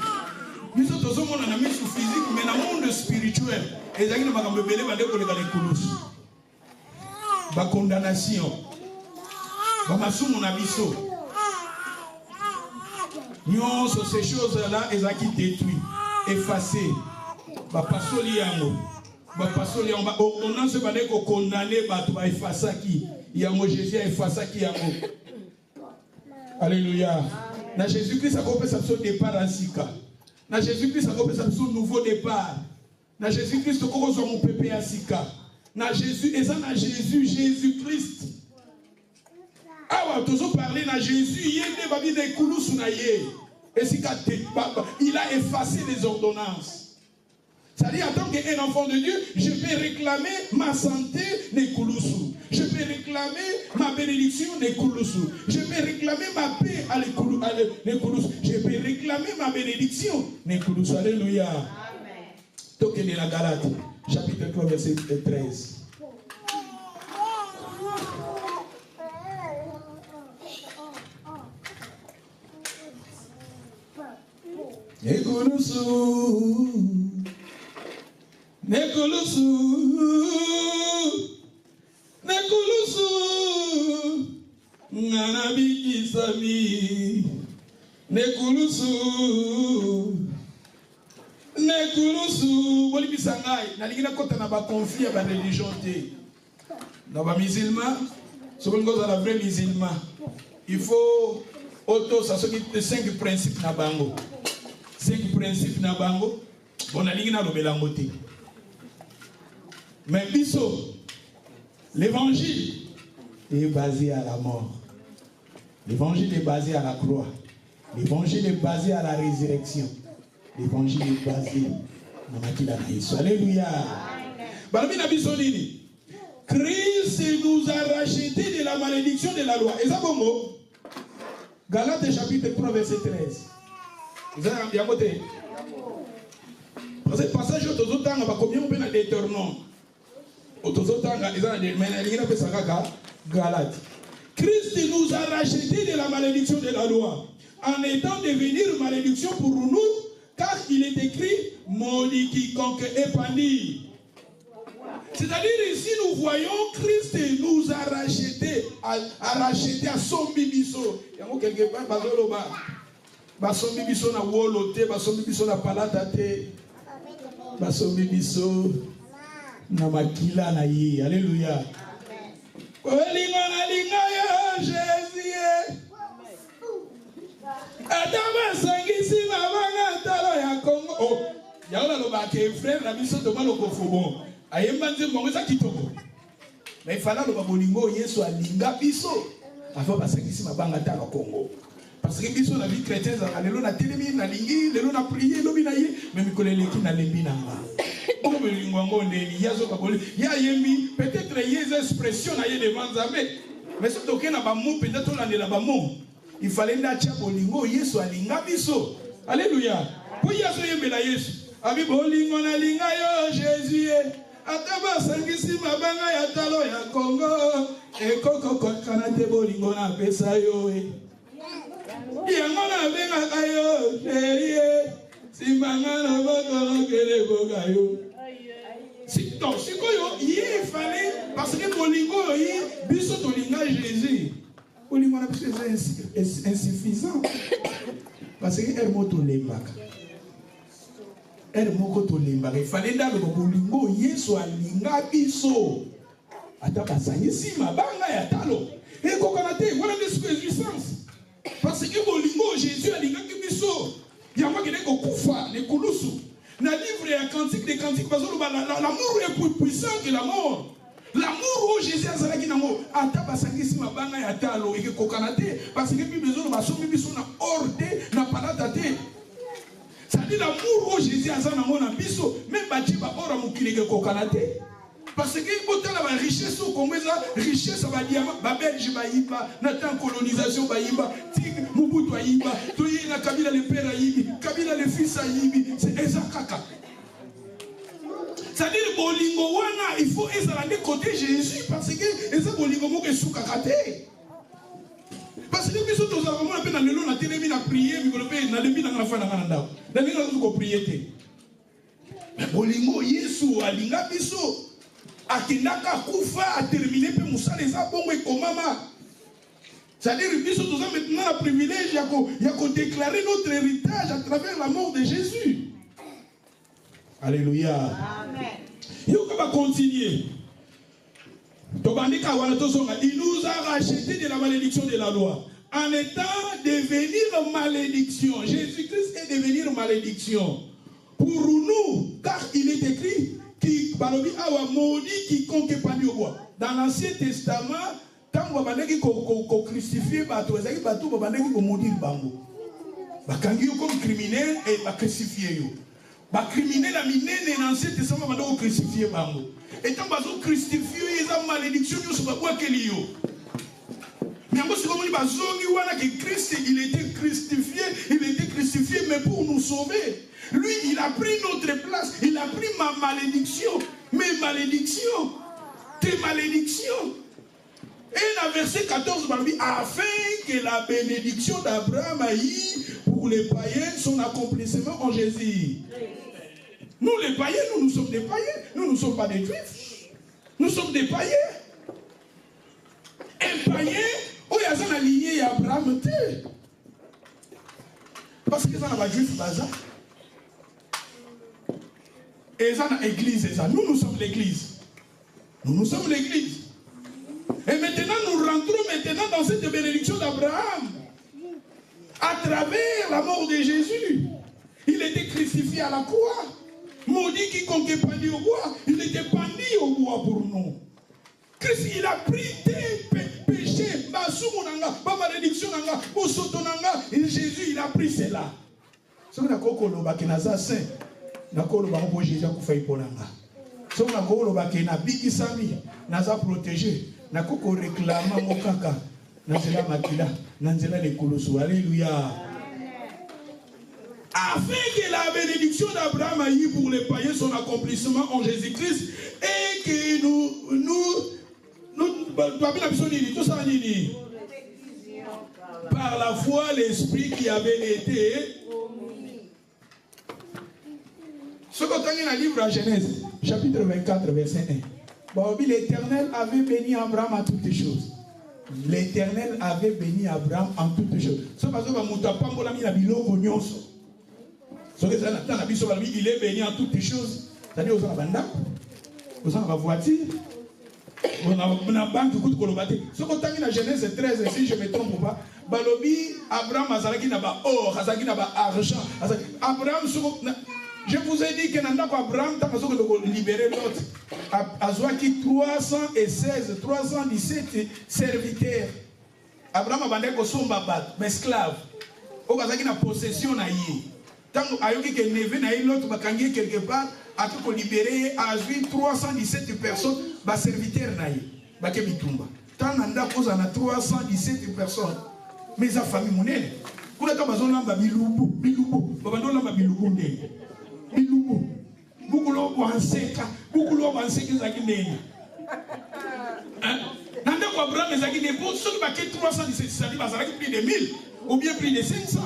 Nous autres, on a mis sous physique, mais dans le monde spirituel, ils ont un bébé les coulous. La condamnation. La somme, on a mis ça. Nous, ces choses-là, elles ont été détruites, effacées. On a se battre pour condamner, pour effacer qui. Il y a Jésus, effacer qui. Alléluia. Dans Jésus-Christ, ça peut être un départ à Sika. Dans Jésus-Christ, ça peut être un nouveau départ. Dans Jésus-Christ, ça peut être un pépé à Sika. Dans Jésus, et ça, dans Jésus, Jésus-Christ. Ah, tu as parlé dans Jésus, il a effacé les ordonnances. C'est-à-dire, en tant qu'un enfant de Dieu, je peux réclamer ma santé des Koulousou. Je peux réclamer ma bénédiction des Koulousou. Je peux réclamer ma paix à les Koulousou. Je peux réclamer ma bénédiction des Koulousou. Alléluia. Amen. Toquez la Galate, chapitre 3, verset 13. Nekulusu, Nekulusu, Nekulusu, Nanabi Kisami, Nekulusu, Nekulusu, Boli Bisangai, Naligina Kota Naba confie à la religion. Naba musulman, ce qu'on gosse à la vraie musulman, il faut auto, ça sont 5 principes Nabango. 5 principes na bango bon alingi na lobela ngote mais biso l'évangile est basé à la mort, l'évangile est basé à la croix, l'évangile est basé à la résurrection, l'évangile est basé na makila na Yesu. Alléluia. Balobi na biso nini? Christ nous a racheté de la malédiction de la loi. Et ça bongo Galates chapitre 3 verset 13. Vous avez un bien côté. Parce que le passage au Tozotanga, combien on peut dans Deutéronome? Au Tozotanga, ils ont des Galates. Christ nous a racheté de la malédiction de la loi, en étant devenu malédiction pour nous, car il est écrit maudit quiconque est banni. C'est-à-dire ici nous voyons Christ nous a racheté racheté à son bibiso. Il y a quelque part, basombi biso na wolo te, basombi biso na palata te, basombi biso na makila na ye. Alléluia. Olingo na linga yo Jésus. Adama sangisi mabanga talo ya Congo. Oh, ya ola lo ba ke frère na biso to maloko fobo. Ayemba nze mongo za kitoko. Mais il fallait le bolingo Yesu alinga biso. Avant basangisi mabanga talo Congo. Parce que biso na vie chrétienne za lelo na telemi na lingi, lelo na prier lobi na ye, mais mikoleleki na lembi na nga. O bolingo ngo ndeni yazo kaboli. Ya yembi peut-être yes expression na ye devant Nzambe. Mais ce toke na ba mot peut-être on la ba mot. Il fallait nacha bolingo Yesu alinga biso. Alléluia. Pour Yesu yembela Yesu. Abi bolingo na linga yo Jésus. Ataba sangisi mabanga ya talo ya Congo. Ekoko kokana te bolingo na pesa yo. Yango na benga kayo Jésus. Simbanga na botolo kele boga yo. Donc, ce qu'il fallait, parce que bolingo yi biso to linga Jésus. Bolingo na biso c'est insuffisant. Parce que elle moto lembaka. Elle moko to lembaka. Il fallait dans le bolingo Yesu alinga biso. Ata basangisi mabanga ya talo. Et kokonate, voilà des réjouissances. Parce que bolingo Jésus alinga biso. Yamba kene ko kufa le kulusu. Dans le livre et cantique des cantiques, parce que l'amour est plus puissant que la mort. L'amour où Jésus a dit nango atabasangisi mabanga ya talo et que kokanate parce que puis besoin de basomi biso na ordre na palata te. Ça dit l'amour où Jésus a dit nango na biso même bati ba ora mukile que kokanate. Parce que botan la richesse au Congo ça richesse ba diama ba belge ba yiba na temps colonisation ba yiba tig mubutu yiba to yi na kabila le père yibi kabila le fils yibi c'est ezakaka. C'est-à-dire bolingo wana il faut ezala de côté Jésus parce que eza bolingo moko esukakate. Parce que biso to za vraiment na lelo na telemi na prier mi ko pe na lembi na ngana fana ngana ndao. Na linga ko prier te. Mais bolingo Yesu alinga biso akendaka kufa a terminé pe musala eza bongo ekomama. C'est-à-dire biso to za maintenant le privilège ya ko déclarer notre héritage à travers la mort de Jésus. Alléluia. Amen. Il va continuer. Il nous a racheté de la malédiction de la loi. En étant devenir malédiction. Jésus-Christ est devenir malédiction. Pour nous, car il est écrit qui maudit quiconque est pendu au bois. Dans l'Ancien Testament, quand on va crucifier, on va maudire bango. Comme criminel et va crucifier. Les criminels à minene dans l'Ancien Testament vont crucifier bango. Et tant qu'ils crucifier, ils ont malédiction sur le bois qu'il y a. Mais en que Christ, il était crucifié, mais pour nous sauver. Lui, il a pris notre place, il a pris ma malédiction, mes malédictions, tes malédictions. Et dans verset 14, afin que la bénédiction d'Abraham aille pour les païens son accomplissement en Jésus. Nous les païens, nous sommes des païens, nous ne sommes pas des juifs. Nous sommes des païens. Un païen, où il y a un lignée Abraham, parce que ça n'a pas de juif, et ça n'a église, nous sommes l'église. Nous sommes l'église. Et maintenant, nous rentrons maintenant dans cette bénédiction d'Abraham. À travers la mort de Jésus. Il était crucifié à la croix. Maudit quiconque est pendu au bois. Il était pendu au bois pour nous. Christ, il a pris tes péchés. Ma malédiction. Et Jésus, il a pris cela. Ce qu'on a dit, c'est saint. Jésus a fait pour nous. Ce qu'on a dit, c'est protégé. Nakoko réclama mokaka nanzela makila nanzela les kolosu. Alléluia. Afin que la bénédiction d'Abraham aille pour les païens son accomplissement en Jésus-Christ et que par la foi l'esprit qui avait été ce qu'on a dans le livre à Genèse chapitre 24 verset 1. L'Éternel avait béni Abraham à toutes les choses. l'Éternel avait béni Abraham en toutes choses. Il est béni en toutes choses. C'est-à-dire aux abandons, aux la voiture, on a une banque qui coûte colobaté. Ce qu'on a mis la Genèse 13, si je ne me trompe pas, Balobi, Abraham, Azalaki n'a pas or, Azalaki n'a pas argent. Abraham, je vous ai dit que Abraham a libéré l'autre. Azwaki 317 serviteurs. Abraham a bandé Kosomba, mais esclave. Au Azalaki n'a possession na yé. Tant ayoki que neve na l'autre bakangi quelque part, a tout libéré à 317 personnes, ba serviteurs na yé. Baké bitumba. Tant nanda cause en a 317 personnes. Mais sa famille monnaie. Kuna ka bazon lamba bilubu, babando lamba bilubu ndenge. Bilubu. Beaucoup l'ont wanseka, beaucoup l'ont wanseka zaki ndenge. Nanda ko Abraham zaki ndenge pour ceux qui baké 317, ça dit bazalaki plus de 1000 ou bien plus de 500.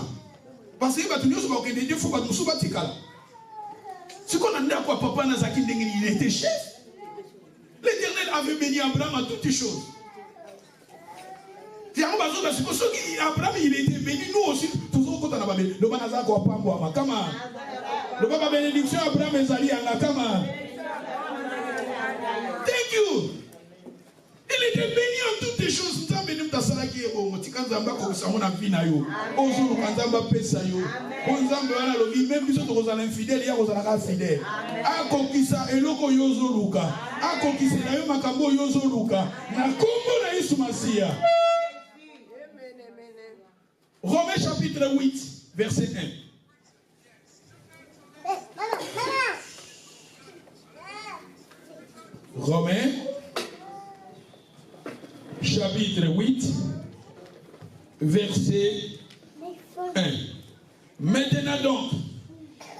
Parce que il faut que nous soyons ce qu'on a dit à quoi papa Nazaki, il était chef. L'Éternel avait béni Abraham à toutes choses. Abraham, il était béni, nous aussi, toujours quand on a béni. Le Banazak ou Pamboama, Kama. Le papa bénédiction, Abraham et Zali, Kama. Thank you. Il était béni en toutes les choses. Même si vous êtes infidèle, vous êtes fidèle. A conquista eloko yozo luka. A conquista na yo makambo yozo luka. Na kombo na Yesu Masia. Romains chapitre 8, verset 1. Romains chapitre 8, verset 1. Maintenant donc,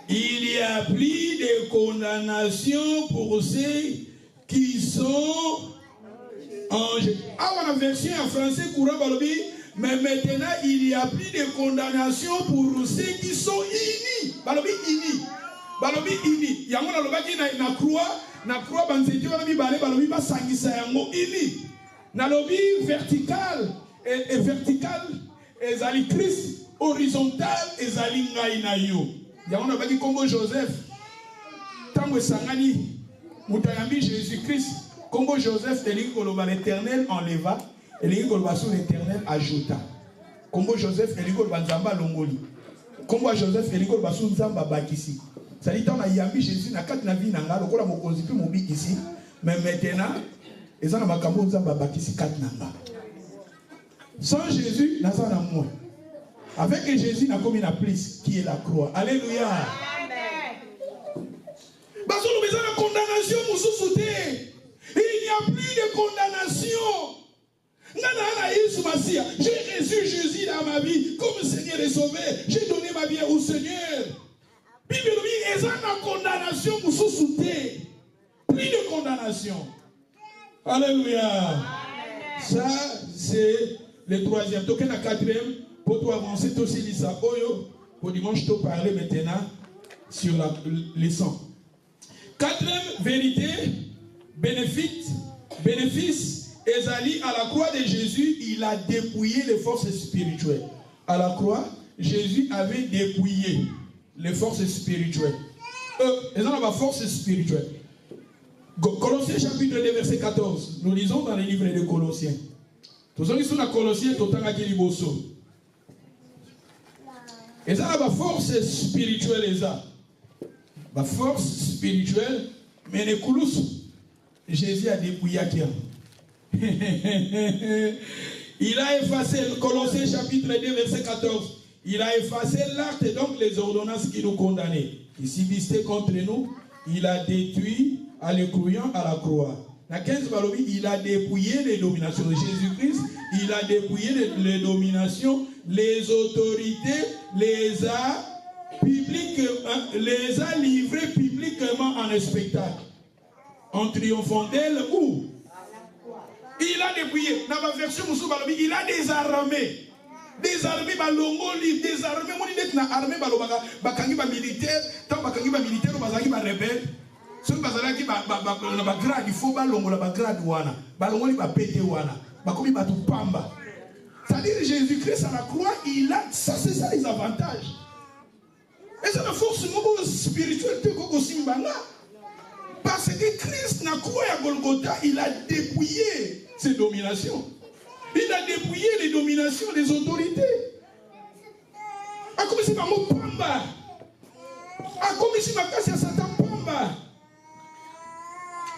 il n'y a plus de condamnation pour ceux qui sont en jeu. Ah, on a version en français courant balobi, mais maintenant il n'y a plus de condamnation pour ceux qui sont unis. Balobi unis. Balobi unis. Yango na lobaki na croix banzeti wana mi balé balobi ba sangisa yango unis. Na lobi vertical et vertical ezali Christ. Horizontal ezali ngai na yo. Yango na baki Congo Joseph. Tango sangani mutayambi Jésus-Christ. Congo Joseph elingi koloba l'Éternel enleva, elingi koloba sous l'Éternel ajouta. Congo Joseph elingi koloba nzamba longoli. Congo Joseph elingi koloba sous nzamba bakisi. Ça dit tant na yambi Jésus na kati na vie na nga lokola mokonzi pe mobi ici. Mais maintenant ezana makambo nzamba bakisi kati na nga. Sans Jésus naza na moi. Avec Jésus, n'a commis la plus qui est la croix. Alléluia. Amen. La condamnation, il n'y a plus de condamnation. J'ai reçu Jésus dans ma vie comme Seigneur et Sauveur. J'ai donné ma vie au Seigneur. Bible dit, il y a une condamnation, plus de condamnation. Alléluia. Amen. Ça, c'est le troisième. Donc, la quatrième. Pour toi avancer, toi aussi, Lisa Oyo. Pour dimanche, je te parler maintenant sur les sangs. Quatrième vérité, bénéfice, Ezali, à la croix de Jésus, il a dépouillé les forces spirituelles. À la croix, Jésus avait dépouillé les forces spirituelles. Ils ont la force spirituelle. Colossiens chapitre 2, verset 14. Nous lisons dans les livres de Colossiens. Tous ceux qui sont dans Colossiens, tout le temps à Kiliboso. Et ça, la force spirituelle, la force spirituelle, mais les coulous, Jésus a dépouillé à qui? Il a effacé, Colossiens chapitre 2, verset 14, il a effacé l'acte et donc les ordonnances qui nous condamnaient. Il subsistait contre nous, il a détruit à les croyants à la croix. La 15 Balobi, il a dépouillé les dominations de Jésus-Christ, il a dépouillé les dominations, les autorités, les a livrées publiquement en spectacle. En triomphant d'elle où? Il a dépouillé. Dans ma version Balobi, il a désarmé. Désarmé balongo libre, désarmé mon idée na armée balobaga, bakangi ba militaire, tant bakangi ba militaire bazaki ba rebelle. Ceux bazalaki ba grade, il faut balongo la ba grade wana. Balongo li ba pété wana. C'est-à-dire Jésus-Christ à la croix, il a, ça c'est ça les avantages. Et c'est la force spirituelle de Kokosimbanga. Parce que Christ n'a croix à Golgotha, il a dépouillé ses dominations. Il a dépouillé les dominations des autorités. A commencé par mon Pamba. A commencé par Kassia Satan Pamba.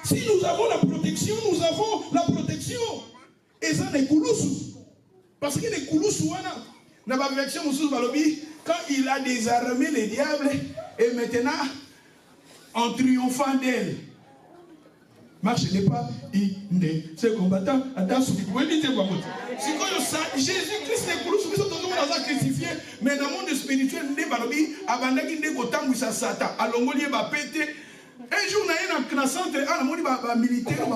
Si nous avons la protection, nous avons la protection. Et ça n'est Koulousou. Parce que les Koulousou, dans la version quand il a désarmé les diables, et maintenant, en triomphant d'elle, marche n'est pas, ces combattants, Jésus-Christ est Koulousou, qui sont crucifiés, mais dans le monde spirituel, un jour, on a un centre, un militaire, un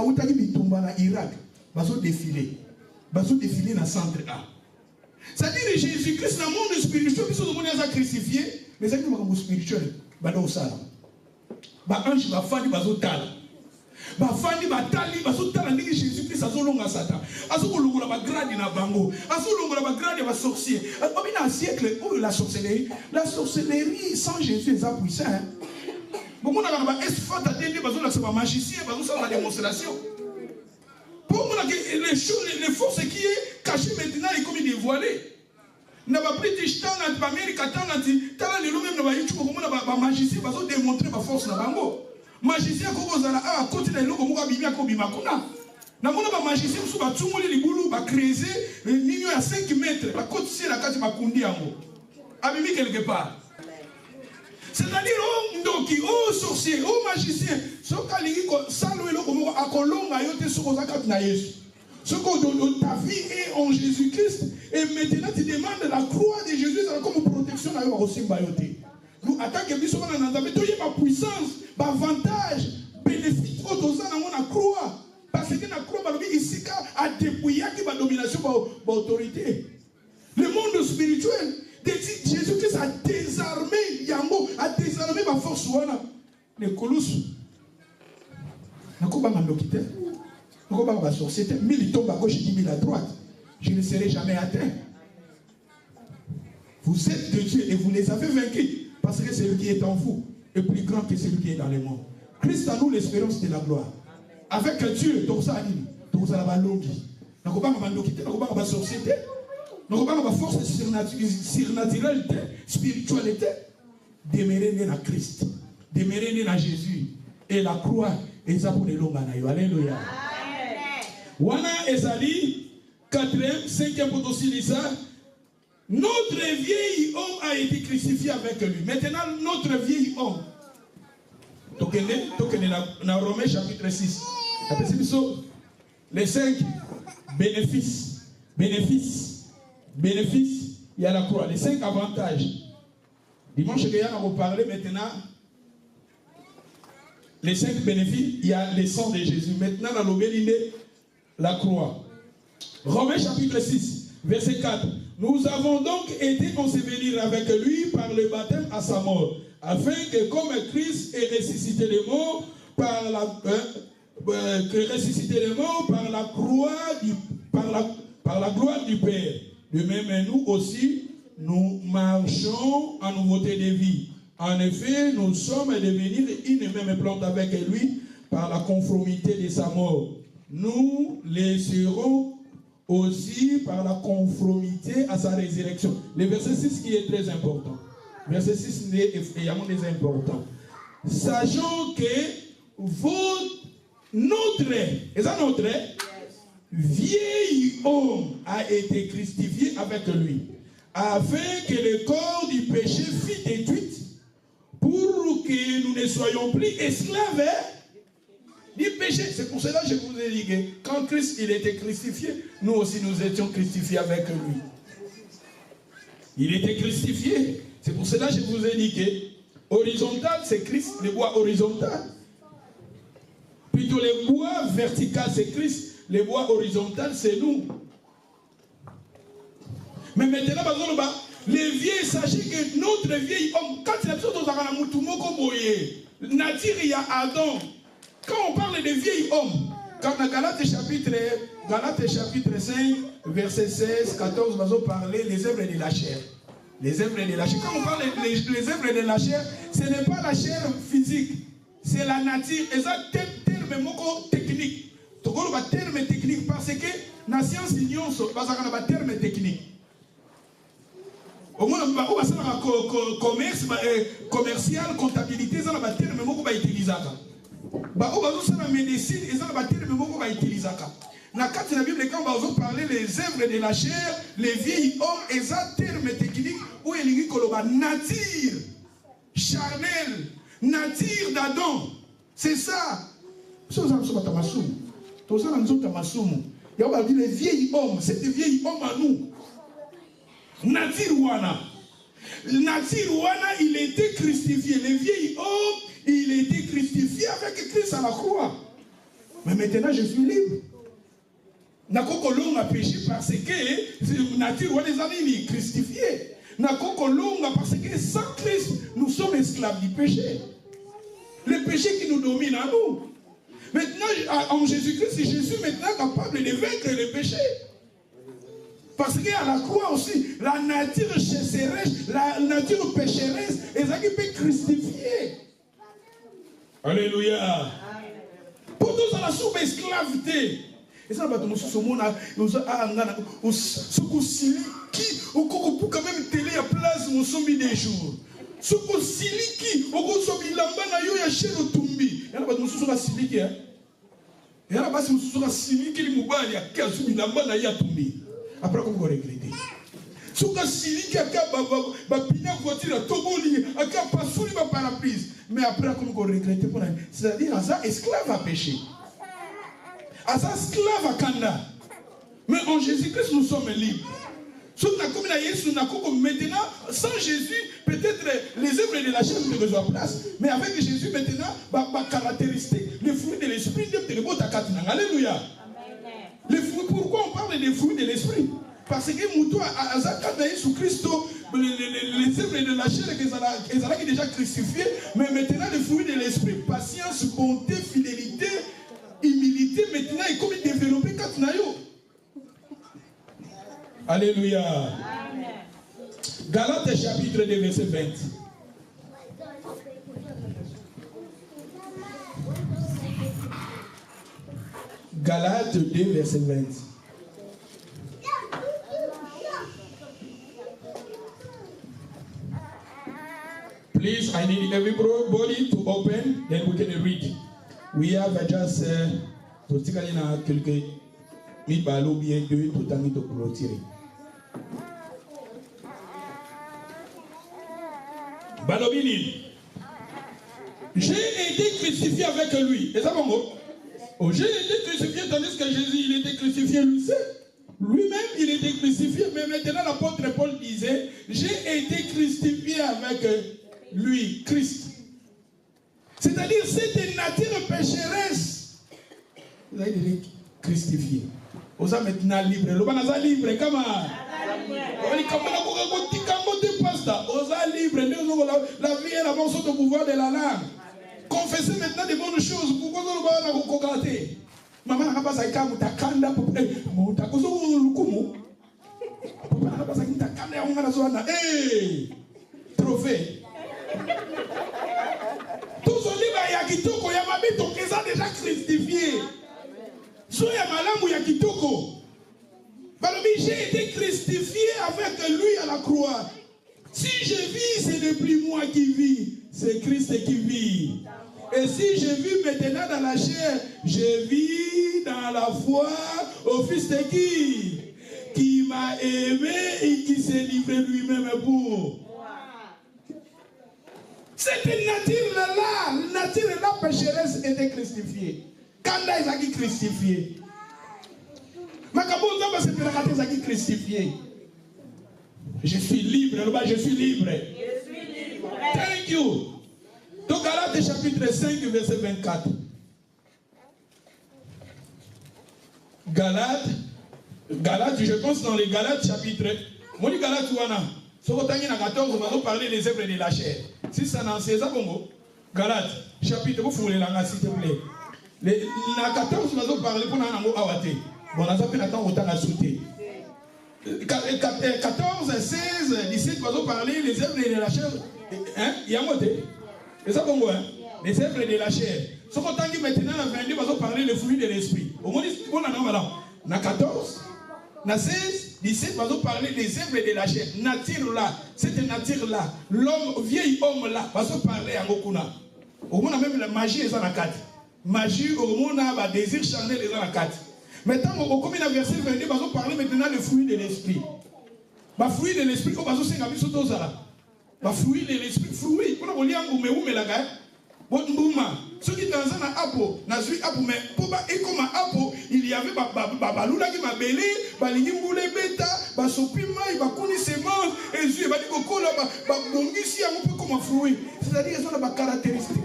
Irak, ils ont défilé dans le centre A. C'est-à-dire que Jésus-Christ, dans le monde spirituel, ils sont crucifiés, mais c'est un monde spirituel. Ils sont ange, ils sont tali. Bafani batali basotala ndiki Jésus-Christ azolonga Satan. Azokolongola ba grade na bango. Azolongola ba grade ba sorcier. Obina un siècle où la sorcellerie sans Jésus est puissant. Beaucoup na ba esfat atende bazola c'est ba magicien bazosala la démonstration. Pour moi les choses les forces qui est caché maintenant et comme dévoilé. Na ba British Town na ba America Town na tala le même na ba YouTube comme na ba magicien bazo démontrer ba force na bango. Magicien kokozala a côté na eloko moko bibia ko bimakuna na mona ba magicien musu ba tsumuli libulu ba creuser nino ya 5 mètres ba côté c'est la kati makundi yango abimi quelque part. C'est-à-dire ndoki sorcier magicien soka lingi ko salo eloko moko akolonga yote sokoza kati na Yesu. Soko ta vie est en Jésus-Christ et maintenant tu demandes la croix de Jésus comme protection na yo rosimba yote. Nous attaquons les gens dans la puissance, l'avantage, bénéfice, la croix. Parce que la croix, ici, a dépouillé la domination de l'autorité. Le monde spirituel, Jésus-Christ a désarmé Yango, a désarmé ma force. Les colosses. Mille tombent à gauche et 10 000 à droite. Je ne serai jamais atteint. Vous êtes de Dieu et vous les avez vaincus. Parce que celui qui est en vous est plus grand que celui qui est dans le monde. Christ a nous l'espérance de la gloire. Avec Dieu, tout ça, tout ça va longi. Nous ne pouvons pas sorciété. Nous ne pouvons pas force surnaturelle, spiritualité. Demeurer dans Christ. Demeurer dans Jésus. Et la croix, et ça pour les longs. Alléluia. Wana Ezali, 4e, 5e potentialisa. Notre vieil homme a été crucifié avec lui. Maintenant, notre vieil homme. Dans Romains chapitre 6. Les 5 bénéfices. Il y a la croix. Les 5 avantages. Dimanche, il y a à parler maintenant. Les 5 bénéfices, il y a le sang de Jésus. Maintenant, dans l'obéline, la croix. Romains chapitre 6, verset 4. Nous avons donc été ensevelis avec lui par le baptême à sa mort, afin que comme Christ ait ressuscité les morts par la gloire du Père. De même, nous aussi, nous marchons en nouveauté de vie. En effet, nous sommes devenus une même plante avec lui par la conformité de sa mort. Nous les serons aussi par la conformité à sa résurrection. Le verset 6 qui est très important. Verset 6 est évidemment très important. Sachant que notre vieil homme a été crucifié avec lui, afin que le corps du péché fût détruit, pour que nous ne soyons plus esclaves du péché. C'est pour cela que je vous ai dit que quand Christ il était crucifié, nous aussi nous étions crucifiés avec lui. Il était crucifié. C'est pour cela que je vous ai dit que horizontal c'est Christ, le bois horizontal. Plutôt le bois vertical c'est Christ, le bois horizontal c'est nous. Mais maintenant, les vieilles, sachez que notre vieil homme, quand il a besoin de nature, il y a Adam. Quand on parle de vieil homme, quand dans Galates chapitre Galates chapitre 5, verset 16, 14, nous allons parler des œuvres de la chair. Les œuvres de la chair. Quand on parle des œuvres de la chair, ce n'est pas la chair physique, c'est la nature. Et ça, terme technique. Tu as un terme technique parce que la science ignorant, un terme technique. Au moins, commerce, commercial, comptabilité, ça a un terme qui est utilisé. La médecine, ça a un terme qui est utilisé. Dans la Bible, quand on parle des œuvres de la chair, les vieilles hommes, et ça terme technique où il y a nature charnelle, nature d'Adam. C'est ça. Il y a les vieilles hommes, c'est des vieilles hommes à nous. Nature wana. Nature wana, il était crucifié. Les vieilles hommes, il était crucifié avec Christ à la croix. Mais maintenant, je suis libre. Nakoko a péché parce que nature wana les amis il est crucifié. Nakoko parce que sans Christ, nous sommes esclaves du péché. Le péché qui nous domine à nous. Maintenant, en Jésus-Christ, Jésus est maintenant capable de vaincre le péché. Parce qu'à la croix aussi, la nature chasseresse, la nature pécheresse, et ça qui peut crucifier. Alléluia. Pour nous, ça la sous-esclavité. Et ça, nous avons qui pour quand même télé à place, nous sommes des jours. Ce qu'on siliki, on consomme l'amba na yo ya chero tumbi. Il y a pas de nous sur la siliki, hein. Il y a pas de nous sur la siliki, les moubali ya kazu l'amba na ya tumbi. Après, comment vous regrettez? Ce qu'on siliki a ba pina voiture à toboli, a pas souli ba parapluie. Mais après, comment vous regrettez pour un, c'est-à-dire, à ça esclave à péché. À ça esclave à kanda. Mais en Jésus-Christ, nous sommes libres. Maintenant, sans Jésus, peut-être les œuvres de la chair ne reçoivent place, mais avec Jésus maintenant, ma caractéristique, les fruits de l'esprit, alléluia. Pourquoi on parle des fruits de l'esprit? Parce que Moutou a sous Christ, les œuvres de la chair ils sont déjà crucifiés, mais maintenant les fruits de l'esprit, patience, bonté, fidélité, humilité, maintenant ils comme développés quand nous avons. Alléluia. Amen. Galates chapitre 2, verset 20. Galates 2, verset 20. Please, I need everybody to open, then we can read. We have just quelques minutes, bien deux, tout à l'heure pour retirer. Balobini, j'ai été crucifié avec lui. Et ça va mot? Oh, j'ai été crucifié tandis que Jésus il était crucifié lui-même il était crucifié. Mais maintenant l'apôtre Paul disait, j'ai été crucifié avec lui, Christ. C'est-à-dire cette nature pécheresse. Vous avez été crucifié. Vous êtes maintenant libre. Le banaza libre, comment? La vie est la bonne sorte de pouvoir de la langue. Confessez maintenant des bonnes choses. Pourquoi vous ne vous concocatez? Maman n'a pas sa carte, ta kanda pour ta cause ou kumu. Papa n'a pas sa kanda, on a la zone. Hey, trophée. Tout ce livre y a kitoko, y a ma bête, ils ont déjà crucifié. Soyez malade ou y a kitoko. J'ai été crucifié avec lui à la croix. Si je vis, ce n'est plus moi qui vis, c'est Christ qui vit. Et si je vis maintenant dans la chair, je vis dans la foi au Fils de qui m'a aimé et qui s'est livré lui-même pour. Cette nature-là, la pécheresse était crucifiée. Quand ils ont été crucifiés, je suis libre, je suis libre. Thank you. Donc Galates chapitre 5, verset 24. Galates, je pense dans les Galates chapitre. Moi, les Galates, si vous avez 14, on va parler des œuvres de la chair. Si ça n'en sait pas, Galates, chapitre, vous pouvez l'en s'il te plaît. La 14, on va parler pour nous awate. Bon, on a fait l'attente autant à sauter. 14, 16, 17, on va parler les œuvres de la chair. Hein? Il y a un mot. C'est ça qu'on voit. Les œuvres de la chair. Ce qu'on dit maintenant, à 22, on va parler les fruits de l'esprit. Au moins, on a 14, 16, 17, on va parler des œuvres de la chair. Nature là, cette nature là, l'homme, vieil homme là, on va parler à Mokuna. Au moins, même la magie est dans la 4. Magie, au moins, on a des désirs charnels dans la 4. Maintenant, au combien de verset 22, on va parler maintenant des fruits de l'esprit. Les fruits de l'esprit, on va se faire des choses là. Les fruits de l'esprit, fruits, on va dire, on va dire, ceux qui dans un apo, mais pour comme un apo, il y avait babalula qui m'a belé, balingi moule beta, basopima, il va connaître ses manches, et il va dire que là, ici un peu comme un fruit. C'est-à-dire qu'ils ont des caractéristiques,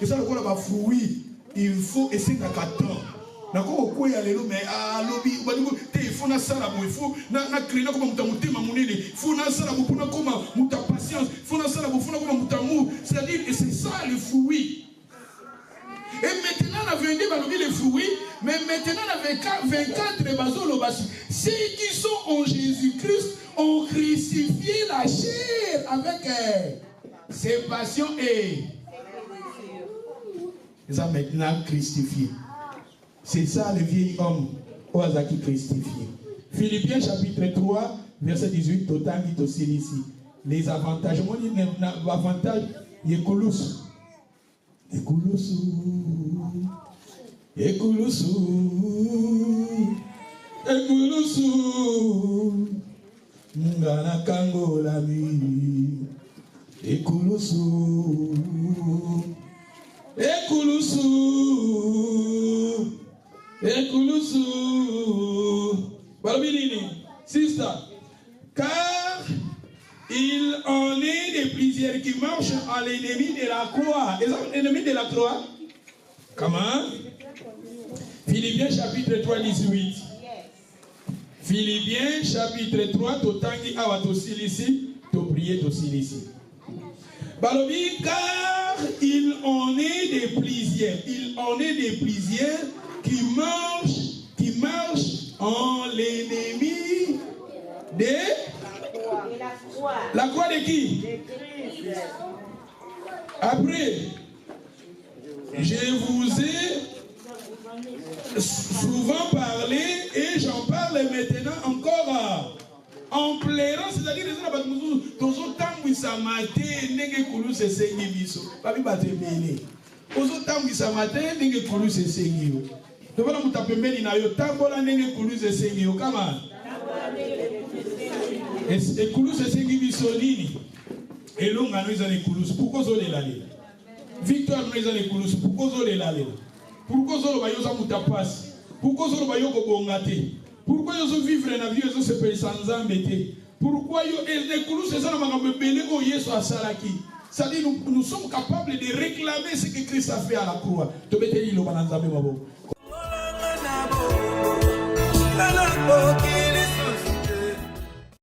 ils ont des fruits. Il faut essayer d'attendre. D'accord, quoi y aller mais ah lobby, il faut na sala il faut na créer comme mutamutema munene, il faut na sala pour na comme muta patience, il faut na sala pour na comme mutamu, c'est-à-dire et c'est ça le fruit. Et maintenant on a vendu les fruits, mais maintenant on a 24 bazolo basi. Ceux qui sont en Jésus-Christ ont crucifié la chair avec ses passions et ils ont maintenant crucifié. C'est ça le vieil homme Oazaki crucifié. Philippiens chapitre 3, verset 18, total dit aussi ici. Les avantages. Moi, il y a un avantage. Il y a Ekulusu. Ngana kango la mi. Ekulusu. Sister, car il en est des plusieurs qui marchent à l'ennemi de la croix. Est-ce l'ennemi de la croix? Comment? Philippiens chapitre 3, 18. Philippiens chapitre 3, totangi awatosil ici, to prier aussi ici. Balobi, car il en est des plusieurs. Il en est des plusieurs qui marchent en l'ennemi de la croix de qui? De Christ. Après, je vous ai souvent parlé et j'en parle maintenant encore en pleurant, c'est-à-dire les gens dans un temps où ça m'a été n'est que c'est sengi biso pas bien battre mêlé aux temps où ça m'a été n'est que c'est sengi donc voilà muta pembeni na yo tambola n'est que c'est sengi kama et kulu c'est sengi biso nini et longa nous les kulus pourquoi zo les laler victoire nous les kulus pourquoi zo les laler pourquoi zo ba yo za muta passe pourquoi zo ba yo ko bongate. Pourquoi ils vivent dans la vie, ils se payent sans embêter? Pourquoi ils ont c'est-à-dire nous sommes capables de réclamer ce que Christ a fait à la croix.